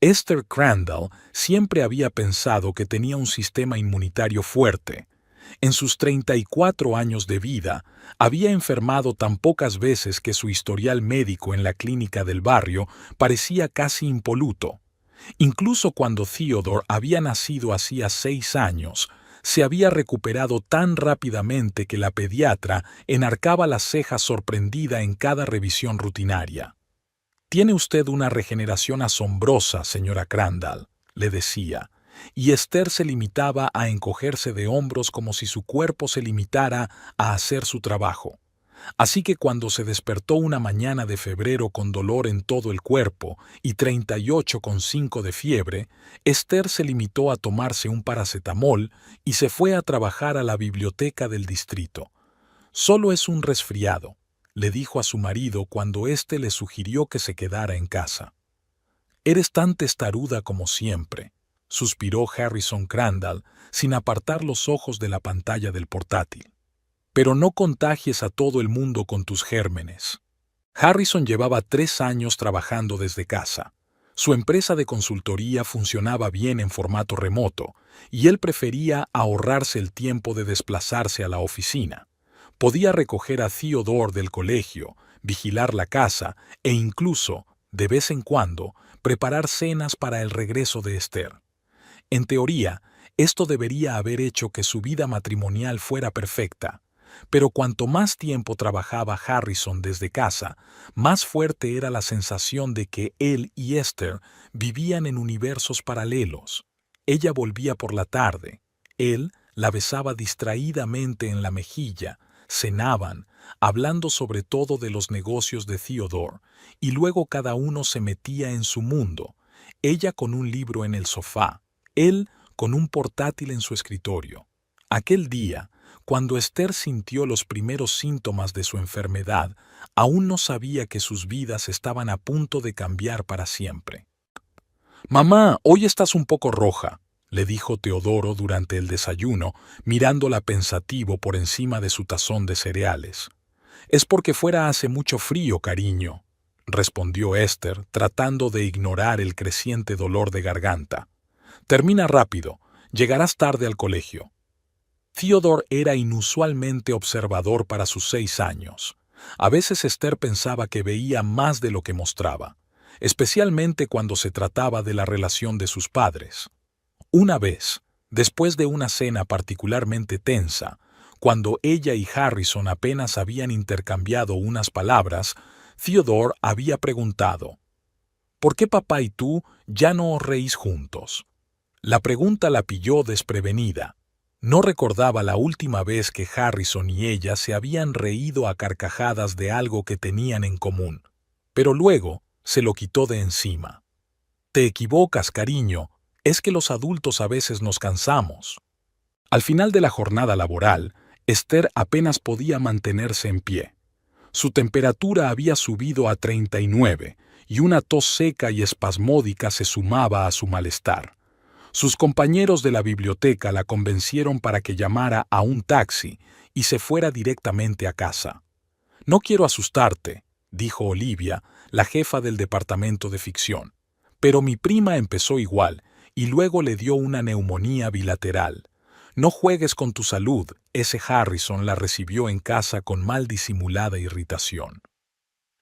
Esther Crandall siempre había pensado que tenía un sistema inmunitario fuerte. En sus 34 años de vida, había enfermado tan pocas veces que su historial médico en la clínica del barrio parecía casi impoluto. Incluso cuando Theodore había nacido hacía 6 años, se había recuperado tan rápidamente que la pediatra enarcaba las cejas sorprendida en cada revisión rutinaria. «Tiene usted una regeneración asombrosa, señora Crandall», le decía, y Esther se limitaba a encogerse de hombros como si su cuerpo se limitara a hacer su trabajo. Así que cuando se despertó una mañana de febrero con dolor en todo el cuerpo y 38,5 de fiebre, Esther se limitó a tomarse un paracetamol y se fue a trabajar a la biblioteca del distrito. «Solo es un resfriado», le dijo a su marido cuando éste le sugirió que se quedara en casa. «Eres tan testaruda como siempre», suspiró Harrison Crandall sin apartar los ojos de la pantalla del portátil. «Pero no contagies a todo el mundo con tus gérmenes». Harrison llevaba 3 años trabajando desde casa. Su empresa de consultoría funcionaba bien en formato remoto, y él prefería ahorrarse el tiempo de desplazarse a la oficina. Podía recoger a Theodore del colegio, vigilar la casa e incluso, de vez en cuando, preparar cenas para el regreso de Esther. En teoría, esto debería haber hecho que su vida matrimonial fuera perfecta, pero cuanto más tiempo trabajaba Harrison desde casa, más fuerte era la sensación de que él y Esther vivían en universos paralelos. Ella volvía por la tarde, él la besaba distraídamente en la mejilla, cenaban, hablando sobre todo de los negocios de Theodore, y luego cada uno se metía en su mundo, ella con un libro en el sofá, él con un portátil en su escritorio. Aquel día, cuando Esther sintió los primeros síntomas de su enfermedad, aún no sabía que sus vidas estaban a punto de cambiar para siempre. «Mamá, hoy estás un poco roja», le dijo Teodoro durante el desayuno, mirándola pensativo por encima de su tazón de cereales. «Es porque fuera hace mucho frío, cariño», respondió Esther, tratando de ignorar el creciente dolor de garganta. «Termina rápido, llegarás tarde al colegio». Theodore era inusualmente observador para sus 6 años. A veces Esther pensaba que veía más de lo que mostraba, especialmente cuando se trataba de la relación de sus padres. Una vez, después de una cena particularmente tensa, cuando ella y Harrison apenas habían intercambiado unas palabras, Theodore había preguntado: «¿Por qué papá y tú ya no os reís juntos?». La pregunta la pilló desprevenida. No recordaba la última vez que Harrison y ella se habían reído a carcajadas de algo que tenían en común, pero luego se lo quitó de encima. «Te equivocas, cariño, es que los adultos a veces nos cansamos». Al final de la jornada laboral, Esther apenas podía mantenerse en pie. Su temperatura había subido a 39 y una tos seca y espasmódica se sumaba a su malestar. Sus compañeros de la biblioteca la convencieron para que llamara a un taxi y se fuera directamente a casa. «No quiero asustarte», dijo Olivia, la jefa del departamento de ficción, «pero mi prima empezó igual y luego le dio una neumonía bilateral. No juegues con tu salud», ese Harrison la recibió en casa con mal disimulada irritación.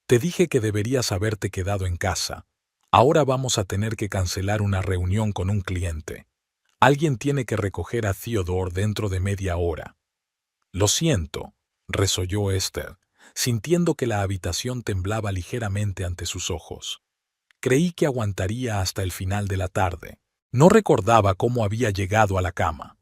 «Te dije que deberías haberte quedado en casa. Ahora vamos a tener que cancelar una reunión con un cliente. Alguien tiene que recoger a Theodore dentro de media hora». «Lo siento», resolló Esther, sintiendo que la habitación temblaba ligeramente ante sus ojos. «Creí que aguantaría hasta el final de la tarde». No recordaba cómo había llegado a la cama.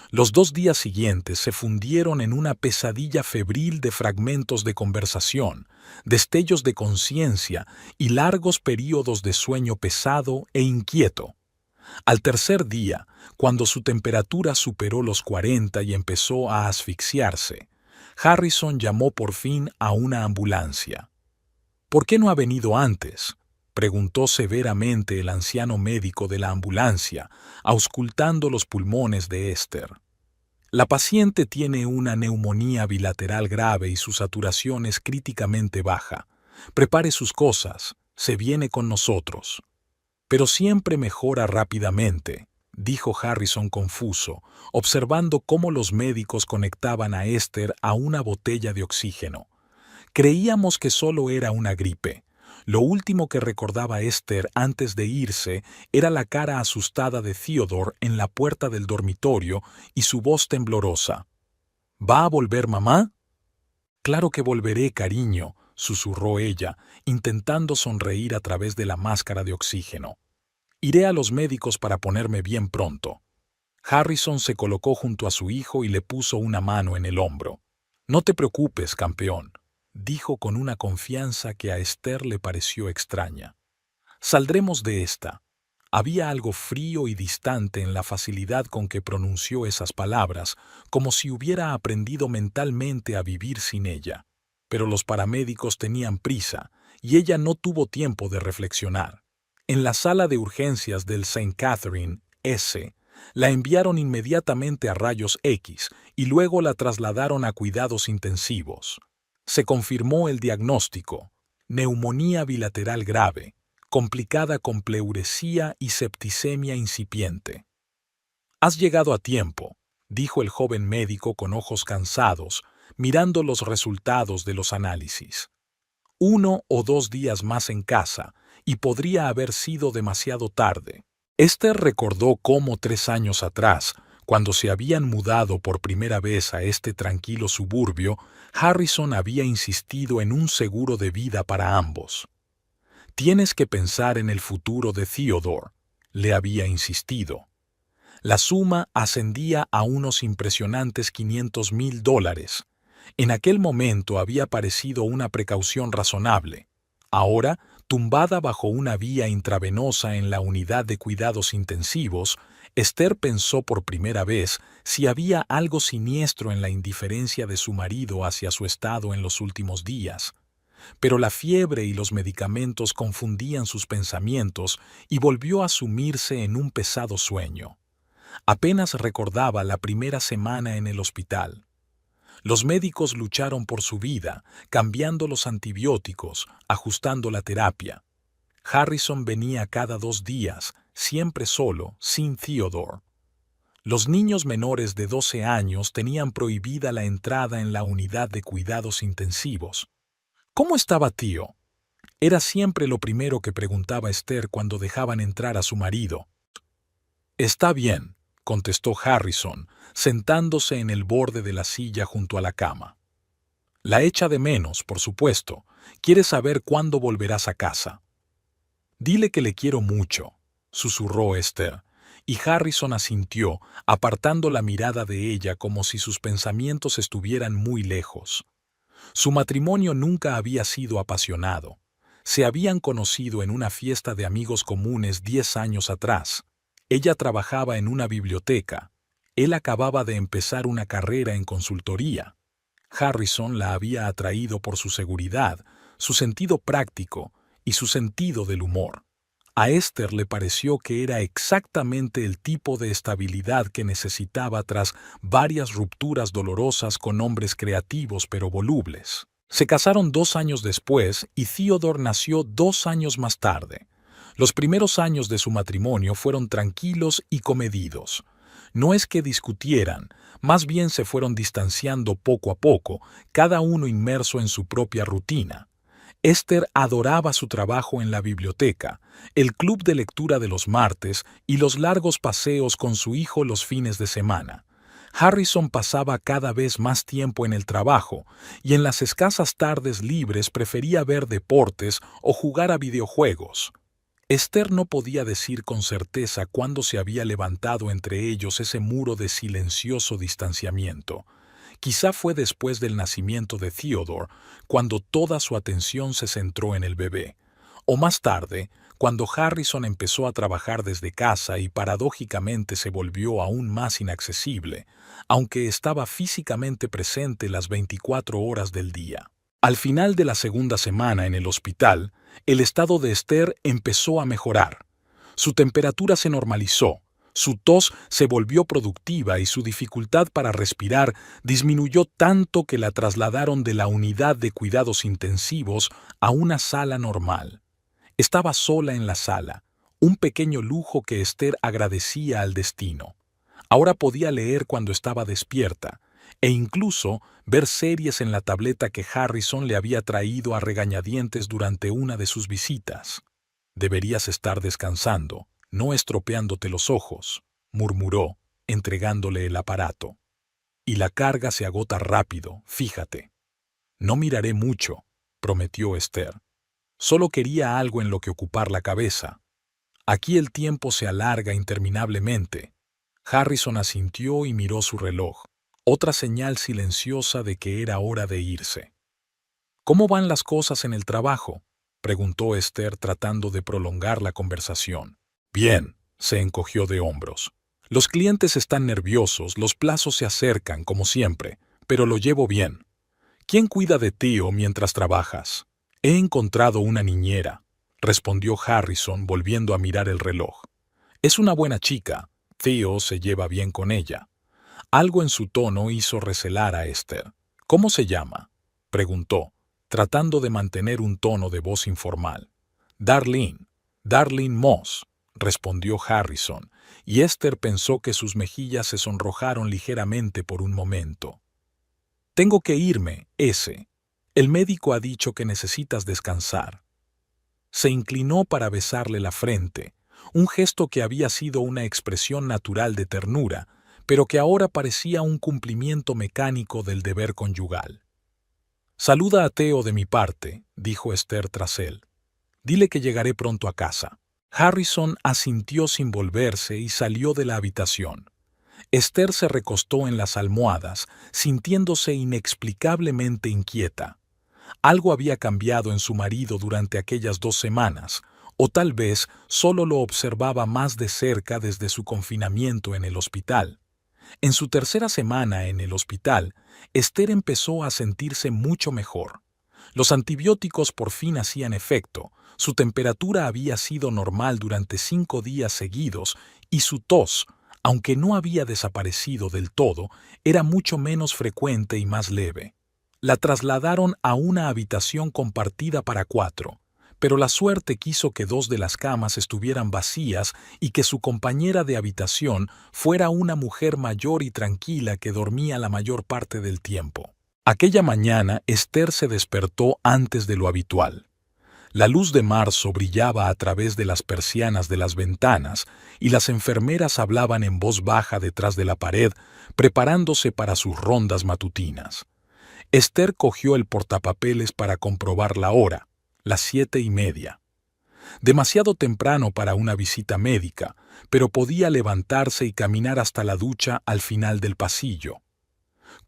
Los 2 días siguientes se fundieron en una pesadilla febril de fragmentos de conversación, destellos de conciencia y largos períodos de sueño pesado e inquieto. Al tercer día, cuando su temperatura superó los 40 y empezó a asfixiarse, Harrison llamó por fin a una ambulancia. «¿Por qué no ha venido antes?», preguntó severamente el anciano médico de la ambulancia, auscultando los pulmones de Esther. «La paciente tiene una neumonía bilateral grave y su saturación es críticamente baja. Prepare sus cosas, se viene con nosotros». Pero siempre mejora rápidamente, dijo Harrison confuso, observando cómo los médicos conectaban a Esther a una botella de oxígeno. Creíamos que solo era una gripe. Lo último que recordaba Esther antes de irse era la cara asustada de Theodore en la puerta del dormitorio y su voz temblorosa. ¿Va a volver mamá? Claro que volveré, cariño, susurró ella, intentando sonreír a través de la máscara de oxígeno. Iré a los médicos para ponerme bien pronto. Harrison se colocó junto a su hijo y le puso una mano en el hombro. No te preocupes, campeón, dijo con una confianza que a Esther le pareció extraña. Saldremos de esta. Había algo frío y distante en la facilidad con que pronunció esas palabras, como si hubiera aprendido mentalmente a vivir sin ella. Pero los paramédicos tenían prisa, y ella no tuvo tiempo de reflexionar. En la sala de urgencias del St. Catherine, S., la enviaron inmediatamente a rayos X y luego la trasladaron a cuidados intensivos. Se confirmó el diagnóstico: neumonía bilateral grave, complicada con pleuresía y septicemia incipiente. Has llegado a tiempo, dijo el joven médico con ojos cansados, mirando los resultados de los análisis. 1 o 2 días más en casa, y podría haber sido demasiado tarde. Esther recordó cómo 3 años atrás, cuando se habían mudado por primera vez a este tranquilo suburbio, Harrison había insistido en un seguro de vida para ambos. Tienes que pensar en el futuro de Theodore, le había insistido. La suma ascendía a unos impresionantes $500,000. En aquel momento había parecido una precaución razonable. Ahora, tumbada bajo una vía intravenosa en la unidad de cuidados intensivos, Esther pensó por primera vez si había algo siniestro en la indiferencia de su marido hacia su estado en los últimos días. Pero la fiebre y los medicamentos confundían sus pensamientos y volvió a sumirse en un pesado sueño. Apenas recordaba la primera semana en el hospital. Los médicos lucharon por su vida, cambiando los antibióticos, ajustando la terapia. Harrison venía cada 2 días, siempre solo, sin Theodore. Los niños menores de 12 años tenían prohibida la entrada en la unidad de cuidados intensivos. ¿Cómo estaba tío? Era siempre lo primero que preguntaba Esther cuando dejaban entrar a su marido. Está bien, contestó Harrison, sentándose en el borde de la silla junto a la cama. La echa de menos, por supuesto. Quiere saber cuándo volverás a casa. Dile que le quiero mucho, susurró Esther, y Harrison asintió, apartando la mirada de ella como si sus pensamientos estuvieran muy lejos. Su matrimonio nunca había sido apasionado. Se habían conocido en una fiesta de amigos comunes 10 años atrás. Ella trabajaba en una biblioteca. Él acababa de empezar una carrera en consultoría. Harrison la había atraído por su seguridad, su sentido práctico y su sentido del humor. A Esther le pareció que era exactamente el tipo de estabilidad que necesitaba tras varias rupturas dolorosas con hombres creativos pero volubles. Se casaron 2 años después y Theodore nació 2 años más tarde. Los primeros años de su matrimonio fueron tranquilos y comedidos. No es que discutieran, más bien se fueron distanciando poco a poco, cada uno inmerso en su propia rutina. Esther adoraba su trabajo en la biblioteca, el club de lectura de los martes y los largos paseos con su hijo los fines de semana. Harrison pasaba cada vez más tiempo en el trabajo y en las escasas tardes libres prefería ver deportes o jugar a videojuegos. Esther no podía decir con certeza cuándo se había levantado entre ellos ese muro de silencioso distanciamiento. Quizá fue después del nacimiento de Theodore, cuando toda su atención se centró en el bebé, o más tarde, cuando Harrison empezó a trabajar desde casa y paradójicamente se volvió aún más inaccesible, aunque estaba físicamente presente las 24 horas del día. Al final de la segunda semana en el hospital, el estado de Esther empezó a mejorar. Su temperatura se normalizó, su tos se volvió productiva y su dificultad para respirar disminuyó tanto que la trasladaron de la unidad de cuidados intensivos a una sala normal. Estaba sola en la sala, un pequeño lujo que Esther agradecía al destino. Ahora podía leer cuando estaba despierta, e incluso ver series en la tableta que Harrison le había traído a regañadientes durante una de sus visitas. «Deberías estar descansando, no estropeándote los ojos», murmuró, entregándole el aparato. «Y la carga se agota rápido, fíjate». «No miraré mucho», prometió Esther. «Solo quería algo en lo que ocupar la cabeza. Aquí el tiempo se alarga interminablemente». Harrison asintió y miró su reloj, otra señal silenciosa de que era hora de irse. «¿Cómo van las cosas en el trabajo?», preguntó Esther tratando de prolongar la conversación. «Bien», se encogió de hombros. «Los clientes están nerviosos, los plazos se acercan, como siempre, pero lo llevo bien. ¿Quién cuida de Theo mientras trabajas?» «He encontrado una niñera», respondió Harrison volviendo a mirar el reloj. «Es una buena chica. Theo se lleva bien con ella». Algo en su tono hizo recelar a Esther. «¿Cómo se llama?», preguntó, tratando de mantener un tono de voz informal. «Darlene Moss», respondió Harrison, y Esther pensó que sus mejillas se sonrojaron ligeramente por un momento. «Tengo que irme, ese. El médico ha dicho que necesitas descansar». Se inclinó para besarle la frente, un gesto que había sido una expresión natural de ternura, pero que ahora parecía un cumplimiento mecánico del deber conyugal. «Saluda a Theo de mi parte», dijo Esther tras él. «Dile que llegaré pronto a casa». Harrison asintió sin volverse y salió de la habitación. Esther se recostó en las almohadas, sintiéndose inexplicablemente inquieta. Algo había cambiado en su marido durante aquellas 2 semanas, o tal vez solo lo observaba más de cerca desde su confinamiento en el hospital. En su tercera semana en el hospital, Esther empezó a sentirse mucho mejor. Los antibióticos por fin hacían efecto, su temperatura había sido normal durante 5 días seguidos y su tos, aunque no había desaparecido del todo, era mucho menos frecuente y más leve. La trasladaron a una habitación compartida para 4, pero la suerte quiso que 2 de las camas estuvieran vacías y que su compañera de habitación fuera una mujer mayor y tranquila que dormía la mayor parte del tiempo. Aquella mañana Esther se despertó antes de lo habitual. La luz de marzo brillaba a través de las persianas de las ventanas y las enfermeras hablaban en voz baja detrás de la pared, preparándose para sus rondas matutinas. Esther cogió el portapapeles para comprobar la hora, las 7:30. Demasiado temprano para una visita médica, pero podía levantarse y caminar hasta la ducha al final del pasillo.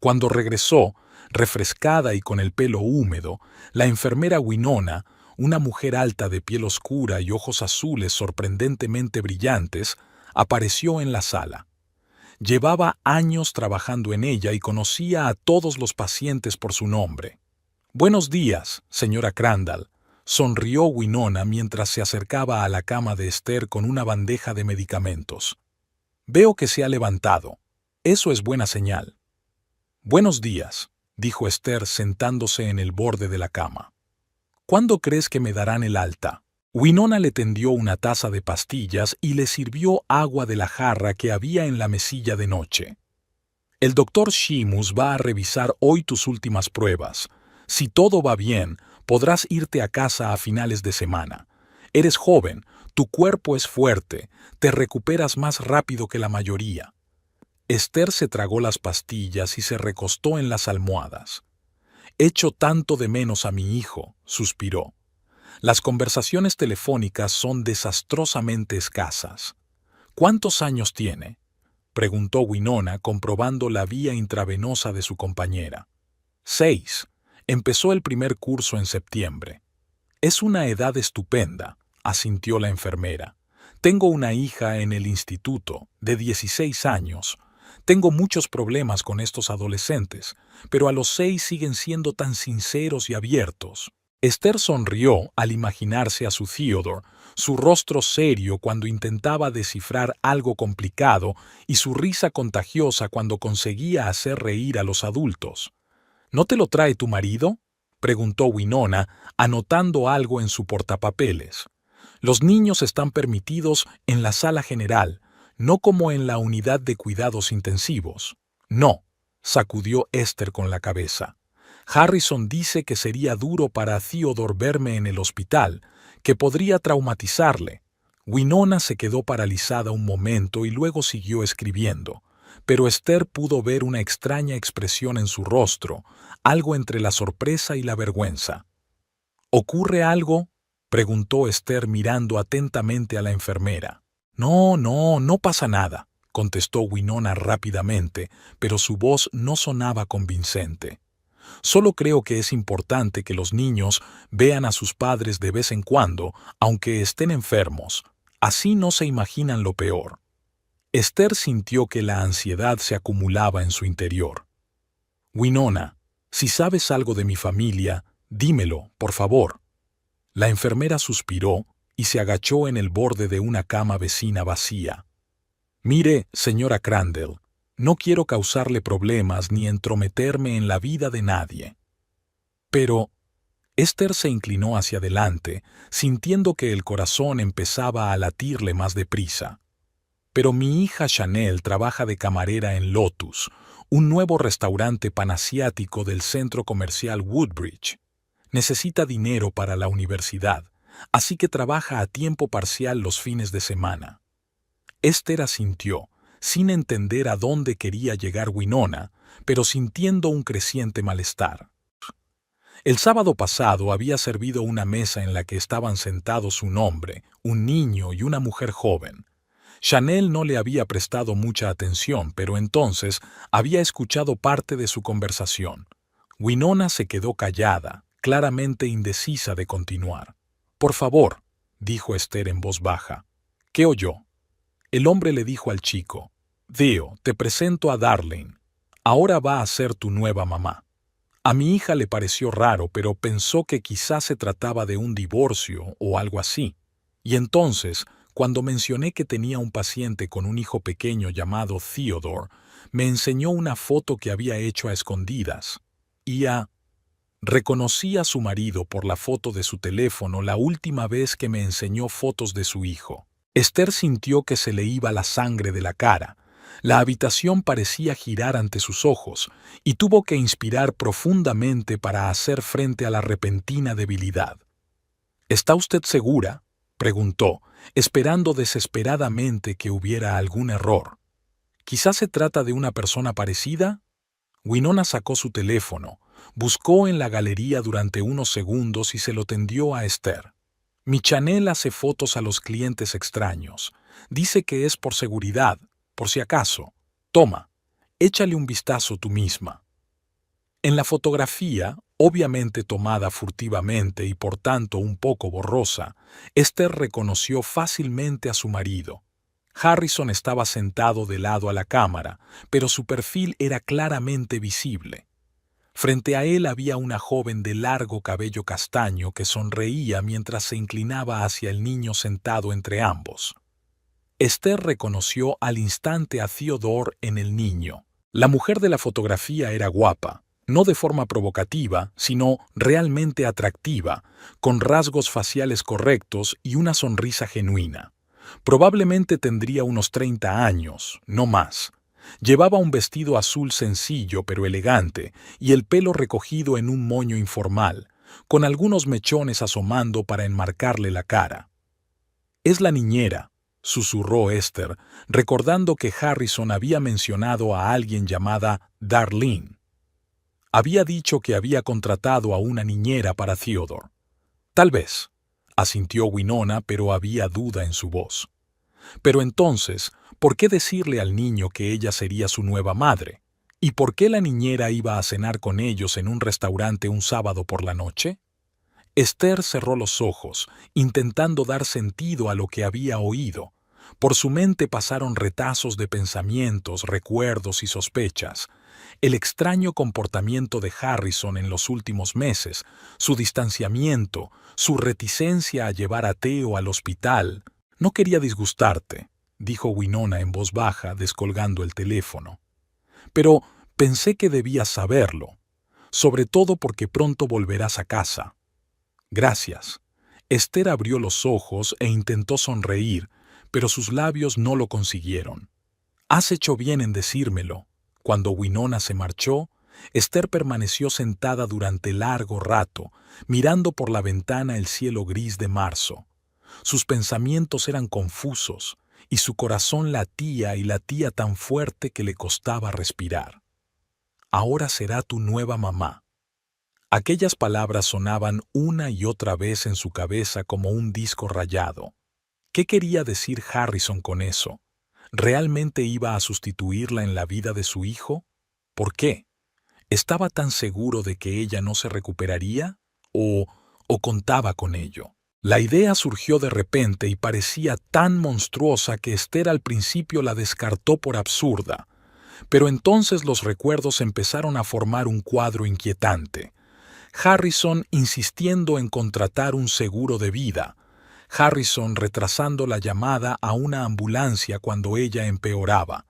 Cuando regresó, refrescada y con el pelo húmedo, la enfermera Winona, una mujer alta de piel oscura y ojos azules sorprendentemente brillantes, apareció en la sala. Llevaba años trabajando en ella y conocía a todos los pacientes por su nombre. «Buenos días, señora Crandall», sonrió Winona mientras se acercaba a la cama de Esther con una bandeja de medicamentos. «Veo que se ha levantado. Eso es buena señal». «Buenos días», dijo Esther sentándose en el borde de la cama. «¿Cuándo crees que me darán el alta?» Winona le tendió una taza de pastillas y le sirvió agua de la jarra que había en la mesilla de noche. «El doctor Sheamus va a revisar hoy tus últimas pruebas. Si todo va bien, podrás irte a casa a finales de semana. Eres joven, tu cuerpo es fuerte, te recuperas más rápido que la mayoría». Esther se tragó las pastillas y se recostó en las almohadas. «Echo tanto de menos a mi hijo», suspiró. «Las conversaciones telefónicas son desastrosamente escasas». «¿Cuántos años tiene?», preguntó Winona comprobando la vía intravenosa de su compañera. 6. Empezó el primer curso en septiembre. «Es una edad estupenda», asintió la enfermera. «Tengo una hija en el instituto, de 16 años. Tengo muchos problemas con estos adolescentes, pero a los 6 siguen siendo tan sinceros y abiertos». Esther sonrió al imaginarse a su Theodore, su rostro serio cuando intentaba descifrar algo complicado y su risa contagiosa cuando conseguía hacer reír a los adultos. «¿No te lo trae tu marido?», preguntó Winona, anotando algo en su portapapeles. Los niños están permitidos en la sala general, no como en la unidad de cuidados intensivos. No, sacudió Esther con la cabeza. Harrison dice que sería duro para Theodore verme en el hospital, que podría traumatizarle. Winona se quedó paralizada un momento y luego siguió escribiendo, pero Esther pudo ver una extraña expresión en su rostro, algo entre la sorpresa y la vergüenza. ¿Ocurre algo?, preguntó Esther mirando atentamente a la enfermera. No pasa nada, contestó Winona rápidamente, pero su voz no sonaba convincente. Solo creo que es importante que los niños vean a sus padres de vez en cuando, aunque estén enfermos. Así no se imaginan lo peor. Esther sintió que la ansiedad se acumulaba en su interior. Winona, si sabes algo de mi familia, dímelo, por favor. La enfermera suspiró y se agachó en el borde de una cama vecina vacía. Mire, señora Crandall, no quiero causarle problemas ni entrometerme en la vida de nadie. Pero Esther se inclinó hacia adelante, sintiendo que el corazón empezaba a latirle más deprisa. Pero mi hija Chanel trabaja de camarera en Lotus, un nuevo restaurante panasiático del centro comercial Woodbridge. Necesita dinero para la universidad, así que trabaja a tiempo parcial los fines de semana. Esther asintió, sin entender a dónde quería llegar Winona, pero sintiendo un creciente malestar. El sábado pasado había servido una mesa en la que estaban sentados un hombre, un niño y una mujer joven. Chanel no le había prestado mucha atención, pero entonces había escuchado parte de su conversación. Winona se quedó callada, claramente indecisa de continuar. «Por favor», dijo Esther en voz baja. «¿Qué oyó?» El hombre le dijo al chico, «Theo, te presento a Darlene. Ahora va a ser tu nueva mamá». A mi hija le pareció raro, pero pensó que quizás se trataba de un divorcio o algo así. Y entonces, cuando mencioné que tenía un paciente con un hijo pequeño llamado Theodore, me enseñó una foto que había hecho a escondidas. Reconocí a su marido por la foto de su teléfono la última vez que me enseñó fotos de su hijo. Esther sintió que se le iba la sangre de la cara. La habitación parecía girar ante sus ojos y tuvo que inspirar profundamente para hacer frente a la repentina debilidad. «¿Está usted segura?», preguntó, esperando desesperadamente que hubiera algún error. «¿Quizás se trata de una persona parecida?» Winona sacó su teléfono, buscó en la galería durante unos segundos y se lo tendió a Esther. «Mi Chanel hace fotos a los clientes extraños. Dice que es por seguridad, por si acaso. Toma, échale un vistazo tú misma». En la fotografía, obviamente tomada furtivamente y por tanto un poco borrosa, Esther reconoció fácilmente a su marido. Harrison estaba sentado de lado a la cámara, pero su perfil era claramente visible. Frente a él había una joven de largo cabello castaño que sonreía mientras se inclinaba hacia el niño sentado entre ambos. Esther reconoció al instante a Theodore en el niño. La mujer de la fotografía era guapa, no de forma provocativa, sino realmente atractiva, con rasgos faciales correctos y una sonrisa genuina. Probablemente tendría unos 30 años, no más. Llevaba un vestido azul sencillo pero elegante y el pelo recogido en un moño informal, con algunos mechones asomando para enmarcarle la cara. «Es la niñera», susurró Esther, recordando que Harrison había mencionado a alguien llamada Darlene. Había dicho que había contratado a una niñera para Theodore. «Tal vez», asintió Winona, pero había duda en su voz. Pero entonces, ¿por qué decirle al niño que ella sería su nueva madre? ¿Y por qué la niñera iba a cenar con ellos en un restaurante un sábado por la noche? Esther cerró los ojos, intentando dar sentido a lo que había oído. Por su mente pasaron retazos de pensamientos, recuerdos y sospechas. El extraño comportamiento de Harrison en los últimos meses, su distanciamiento, su reticencia a llevar a Theo al hospital. «No quería disgustarte», dijo Winona en voz baja, descolgando el teléfono. «Pero pensé que debías saberlo, sobre todo porque pronto volverás a casa». «Gracias». Esther abrió los ojos e intentó sonreír, pero sus labios no lo consiguieron. «Has hecho bien en decírmelo». Cuando Winona se marchó, Esther permaneció sentada durante largo rato, mirando por la ventana el cielo gris de marzo. Sus pensamientos eran confusos, y su corazón latía y latía tan fuerte que le costaba respirar. «Ahora será tu nueva mamá». Aquellas palabras sonaban una y otra vez en su cabeza como un disco rayado. ¿Qué quería decir Harrison con eso? ¿Realmente iba a sustituirla en la vida de su hijo? ¿Por qué? ¿Estaba tan seguro de que ella no se recuperaría? ¿O contaba con ello? La idea surgió de repente y parecía tan monstruosa que Esther al principio la descartó por absurda. Pero entonces los recuerdos empezaron a formar un cuadro inquietante. Harrison insistiendo en contratar un seguro de vida. Harrison retrasando la llamada a una ambulancia cuando ella empeoraba.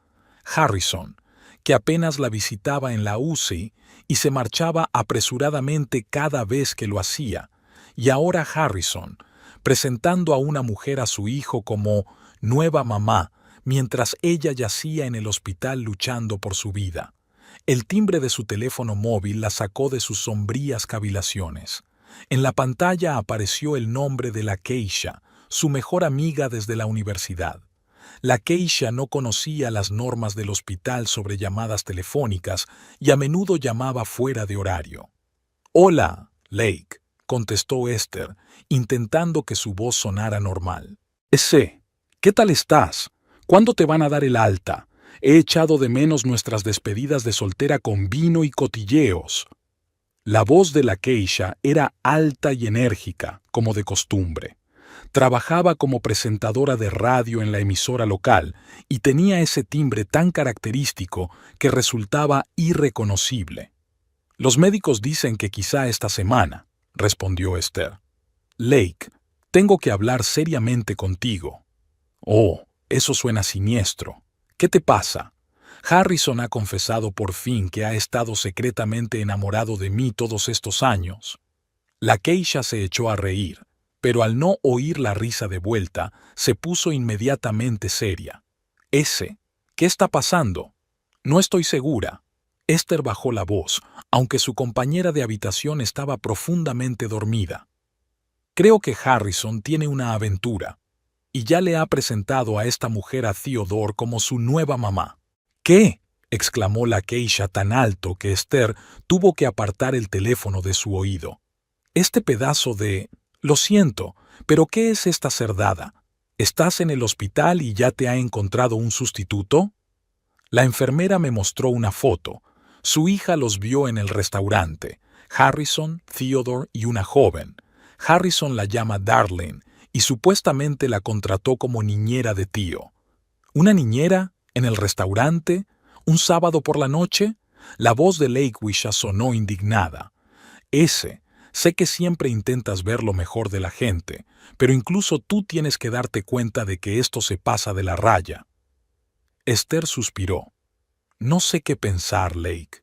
Harrison, que apenas la visitaba en la UCI y se marchaba apresuradamente cada vez que lo hacía. Y ahora Harrison, presentando a una mujer a su hijo como nueva mamá, mientras ella yacía en el hospital luchando por su vida. El timbre de su teléfono móvil la sacó de sus sombrías cavilaciones. En la pantalla apareció el nombre de la Keisha, su mejor amiga desde la universidad. La Keisha no conocía las normas del hospital sobre llamadas telefónicas y a menudo llamaba fuera de horario. «Hola, Lake», contestó Esther, intentando que su voz sonara normal. «¿Qué tal estás? ¿Cuándo te van a dar el alta? He echado de menos nuestras despedidas de soltera con vino y cotilleos». La voz de la Keisha era alta y enérgica, como de costumbre. Trabajaba como presentadora de radio en la emisora local y tenía ese timbre tan característico que resultaba irreconocible. «Los médicos dicen que quizá esta semana», respondió Esther. «Lake, tengo que hablar seriamente contigo». «Oh, eso suena siniestro. ¿Qué te pasa?» «Harrison ha confesado por fin que ha estado secretamente enamorado de mí todos estos años». La Keisha se echó a reír, pero al no oír la risa de vuelta, se puso inmediatamente seria. «¿Qué está pasando?» «No estoy segura». Esther bajó la voz, aunque su compañera de habitación estaba profundamente dormida. «Creo que Harrison tiene una aventura, y ya le ha presentado a esta mujer a Theodore como su nueva mamá». «¿Qué?», exclamó la Keisha tan alto que Esther tuvo que apartar el teléfono de su oído. «Este pedazo de... Lo siento, pero ¿qué es esta cerdada? ¿Estás en el hospital y ya te ha encontrado un sustituto?» La enfermera me mostró una foto. Su hija los vio en el restaurante. Harrison, Theodore y una joven. Harrison la llama Darlene y supuestamente la contrató como niñera de tío. ¿Una niñera? ¿En el restaurante? ¿Un sábado por la noche? La voz de Lakewisha sonó indignada. Sé que siempre intentas ver lo mejor de la gente, pero incluso tú tienes que darte cuenta de que esto se pasa de la raya. Esther suspiró. «No sé qué pensar, Lake.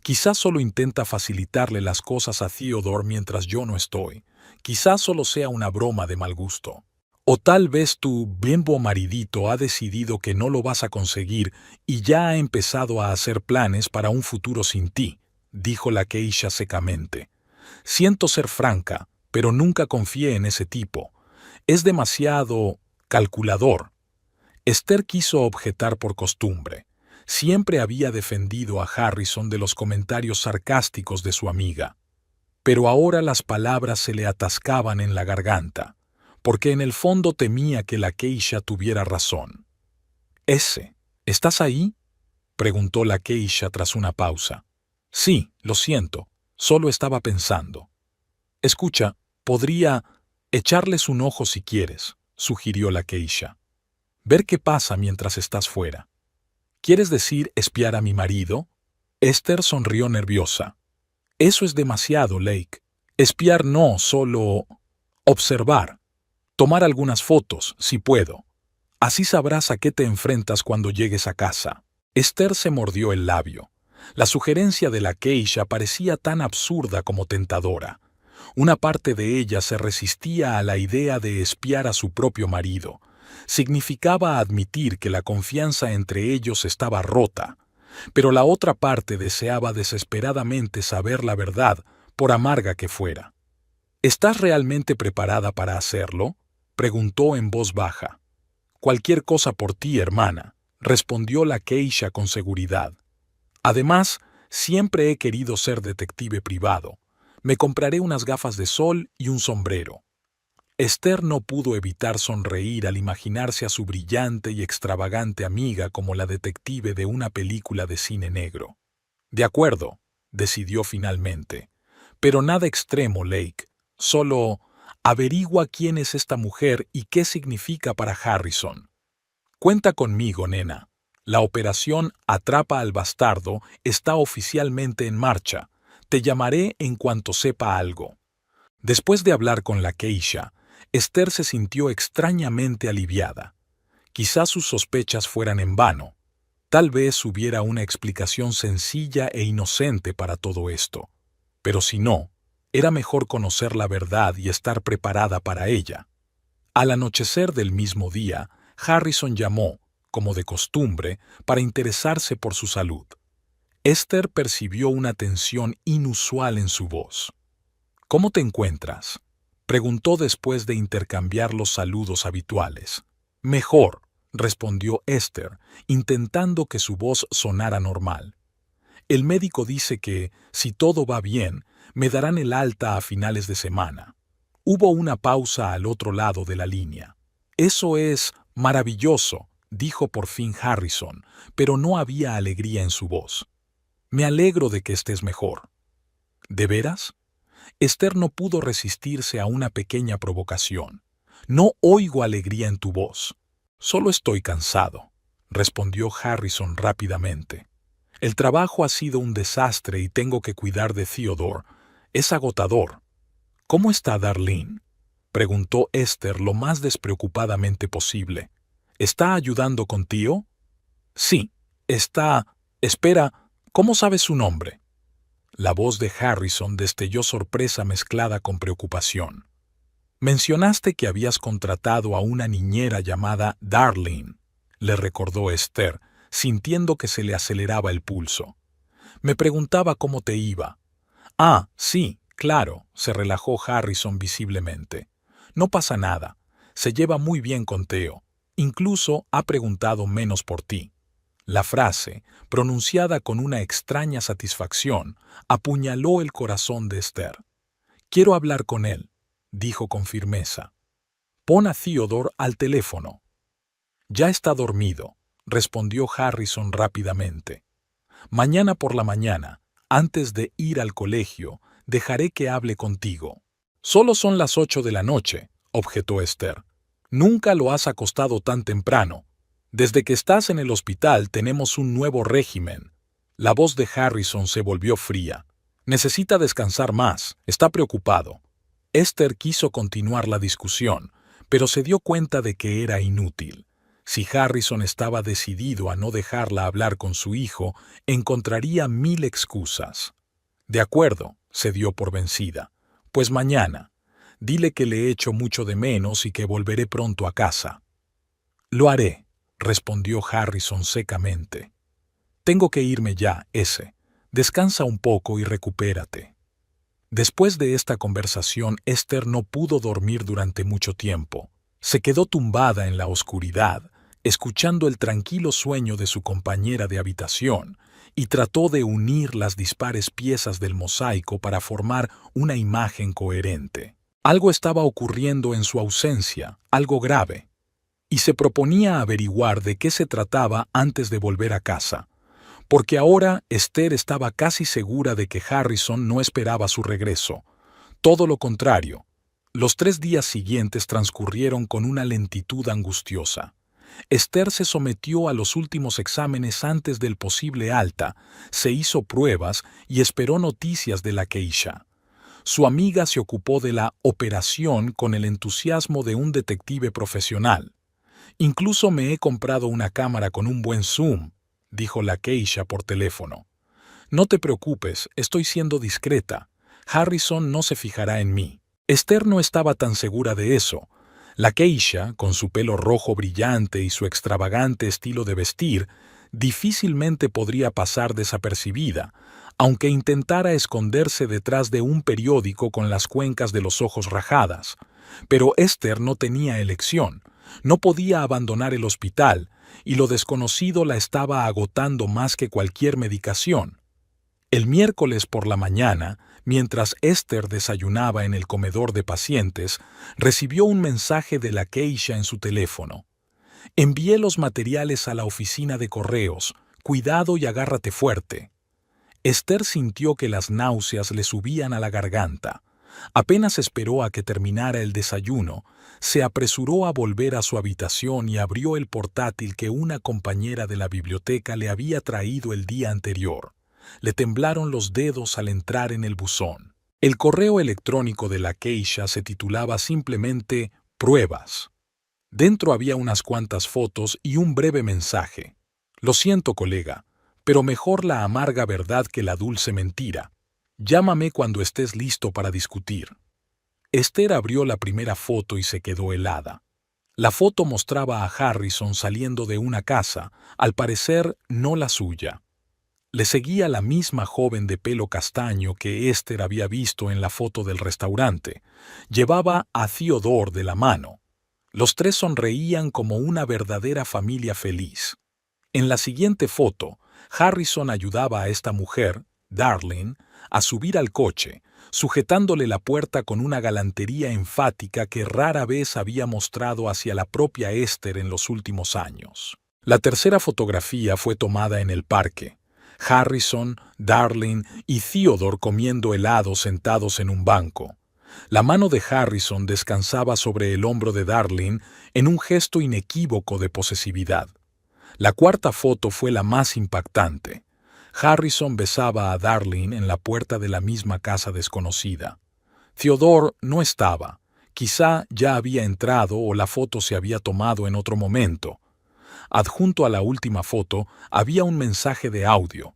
Quizás solo intenta facilitarle las cosas a Theodore mientras yo no estoy. Quizás solo sea una broma de mal gusto. O tal vez tu bimbo maridito ha decidido que no lo vas a conseguir y ya ha empezado a hacer planes para un futuro sin ti», dijo la Keisha secamente. «Siento ser franca, pero nunca confié en ese tipo. Es demasiado calculador». Esther quiso objetar por costumbre. Siempre había defendido a Harrison de los comentarios sarcásticos de su amiga. Pero ahora las palabras se le atascaban en la garganta, porque en el fondo temía que la Keisha tuviera razón. ¿Estás ahí?», preguntó la Keisha tras una pausa. «Sí, lo siento, solo estaba pensando». «Escucha, podría echarles un ojo si quieres», sugirió la Keisha. «Ver qué pasa mientras estás fuera». «¿Quieres decir espiar a mi marido?» Esther sonrió nerviosa. «Eso es demasiado, Lake. Espiar no, solo observar. Tomar algunas fotos, si puedo. Así sabrás a qué te enfrentas cuando llegues a casa». Esther se mordió el labio. La sugerencia de la Keisha parecía tan absurda como tentadora. Una parte de ella se resistía a la idea de espiar a su propio marido. Significaba admitir que la confianza entre ellos estaba rota, pero la otra parte deseaba desesperadamente saber la verdad, por amarga que fuera. ¿Estás realmente preparada para hacerlo?, preguntó en voz baja. Cualquier cosa por ti, hermana, respondió la geisha con seguridad. Además, siempre he querido ser detective privado. Me compraré unas gafas de sol y un sombrero. Esther no pudo evitar sonreír al imaginarse a su brillante y extravagante amiga como la detective de una película de cine negro. De acuerdo, decidió finalmente. Pero nada extremo, Lake. Solo averigua quién es esta mujer y qué significa para Harrison. Cuenta conmigo, nena. La operación Atrapa al Bastardo está oficialmente en marcha. Te llamaré en cuanto sepa algo. Después de hablar con la geisha, Esther se sintió extrañamente aliviada. Quizás sus sospechas fueran en vano. Tal vez hubiera una explicación sencilla e inocente para todo esto. Pero si no, era mejor conocer la verdad y estar preparada para ella. Al anochecer del mismo día, Harrison llamó, como de costumbre, para interesarse por su salud. Esther percibió una tensión inusual en su voz. «¿Cómo te encuentras?», preguntó después de intercambiar los saludos habituales. «Mejor», respondió Esther, intentando que su voz sonara normal. «El médico dice que, si todo va bien, me darán el alta a finales de semana». Hubo una pausa al otro lado de la línea. «Eso es maravilloso», dijo por fin Harrison, pero no había alegría en su voz. «Me alegro de que estés mejor». «¿De veras?». Esther no pudo resistirse a una pequeña provocación. «No oigo alegría en tu voz». «Solo estoy cansado», respondió Harrison rápidamente. «El trabajo ha sido un desastre y tengo que cuidar de Theodore. Es agotador». «¿Cómo está Darlene?», preguntó Esther lo más despreocupadamente posible. «¿Está ayudando con Tío?». «Sí, está... Espera, ¿cómo sabes su nombre?». La voz de Harrison destelló sorpresa mezclada con preocupación. «Mencionaste que habías contratado a una niñera llamada Darlene», le recordó Esther, sintiendo que se le aceleraba el pulso. «Me preguntaba cómo te iba». «Ah, sí, claro», se relajó Harrison visiblemente. «No pasa nada. Se lleva muy bien con Theo. Incluso ha preguntado menos por ti». La frase, pronunciada con una extraña satisfacción, apuñaló el corazón de Esther. «Quiero hablar con él», dijo con firmeza. «Pon a Theodore al teléfono». «Ya está dormido», respondió Harrison rápidamente. «Mañana por la mañana, antes de ir al colegio, dejaré que hable contigo». «Solo son las 8 de la noche», objetó Esther. «Nunca lo has acostado tan temprano. Desde que estás en el hospital tenemos un nuevo régimen». La voz de Harrison se volvió fría. «Necesita descansar más, está preocupado». Esther quiso continuar la discusión, pero se dio cuenta de que era inútil. Si Harrison estaba decidido a no dejarla hablar con su hijo, encontraría 1000 excusas. «De acuerdo», se dio por vencida. «Pues mañana. Dile que le echo mucho de menos y que volveré pronto a casa». «Lo haré», respondió Harrison secamente. «Tengo que irme ya, ese. Descansa un poco y recupérate». Después de esta conversación, Esther no pudo dormir durante mucho tiempo. Se quedó tumbada en la oscuridad, escuchando el tranquilo sueño de su compañera de habitación, y trató de unir las dispares piezas del mosaico para formar una imagen coherente. Algo estaba ocurriendo en su ausencia, algo grave, y se proponía averiguar de qué se trataba antes de volver a casa, porque ahora Esther estaba casi segura de que Harrison no esperaba su regreso. Todo lo contrario. Los 3 días siguientes transcurrieron con una lentitud angustiosa. Esther se sometió a los últimos exámenes antes del posible alta, se hizo pruebas y esperó noticias de la geisha. Su amiga se ocupó de la operación con el entusiasmo de un detective profesional. «Incluso me he comprado una cámara con un buen zoom», dijo la geisha por teléfono. «No te preocupes, estoy siendo discreta. Harrison no se fijará en mí. Esther no estaba tan segura de eso. La geisha, con su pelo rojo brillante y su extravagante estilo de vestir, difícilmente podría pasar desapercibida, aunque intentara esconderse detrás de un periódico con las cuencas de los ojos rajadas. Pero Esther no tenía elección, no podía abandonar el hospital, y lo desconocido la estaba agotando más que cualquier medicación. El miércoles por la mañana, mientras Esther desayunaba en el comedor de pacientes, recibió un mensaje de la geisha en su teléfono. Envié los materiales a la oficina de correos. Cuidado y agárrate fuerte. Esther sintió que las náuseas le subían a la garganta. Apenas esperó a que terminara el desayuno, se apresuró a volver a su habitación y abrió el portátil que una compañera de la biblioteca le había traído el día anterior. Le temblaron los dedos al entrar en el buzón. El correo electrónico de la geisha se titulaba simplemente «Pruebas». Dentro había unas cuantas fotos y un breve mensaje. «Lo siento, colega, pero mejor la amarga verdad que la dulce mentira. Llámame cuando estés listo para discutir». Esther abrió la primera foto y se quedó helada. La foto mostraba a Harrison saliendo de una casa, al parecer no la suya. Le seguía la misma joven de pelo castaño que Esther había visto en la foto del restaurante. Llevaba a Theodore de la mano. Los tres sonreían como una verdadera familia feliz. En la siguiente foto, Harrison ayudaba a esta mujer, Darlene, a subir al coche, sujetándole la puerta con una galantería enfática que rara vez había mostrado hacia la propia Esther en los últimos años. La tercera fotografía fue tomada en el parque. Harrison, Darlene y Theodore comiendo helado sentados en un banco. La mano de Harrison descansaba sobre el hombro de Darlene en un gesto inequívoco de posesividad. La cuarta foto fue la más impactante. Harrison besaba a Darlene en la puerta de la misma casa desconocida. Theodore no estaba. Quizá ya había entrado o la foto se había tomado en otro momento. Adjunto a la última foto había un mensaje de audio.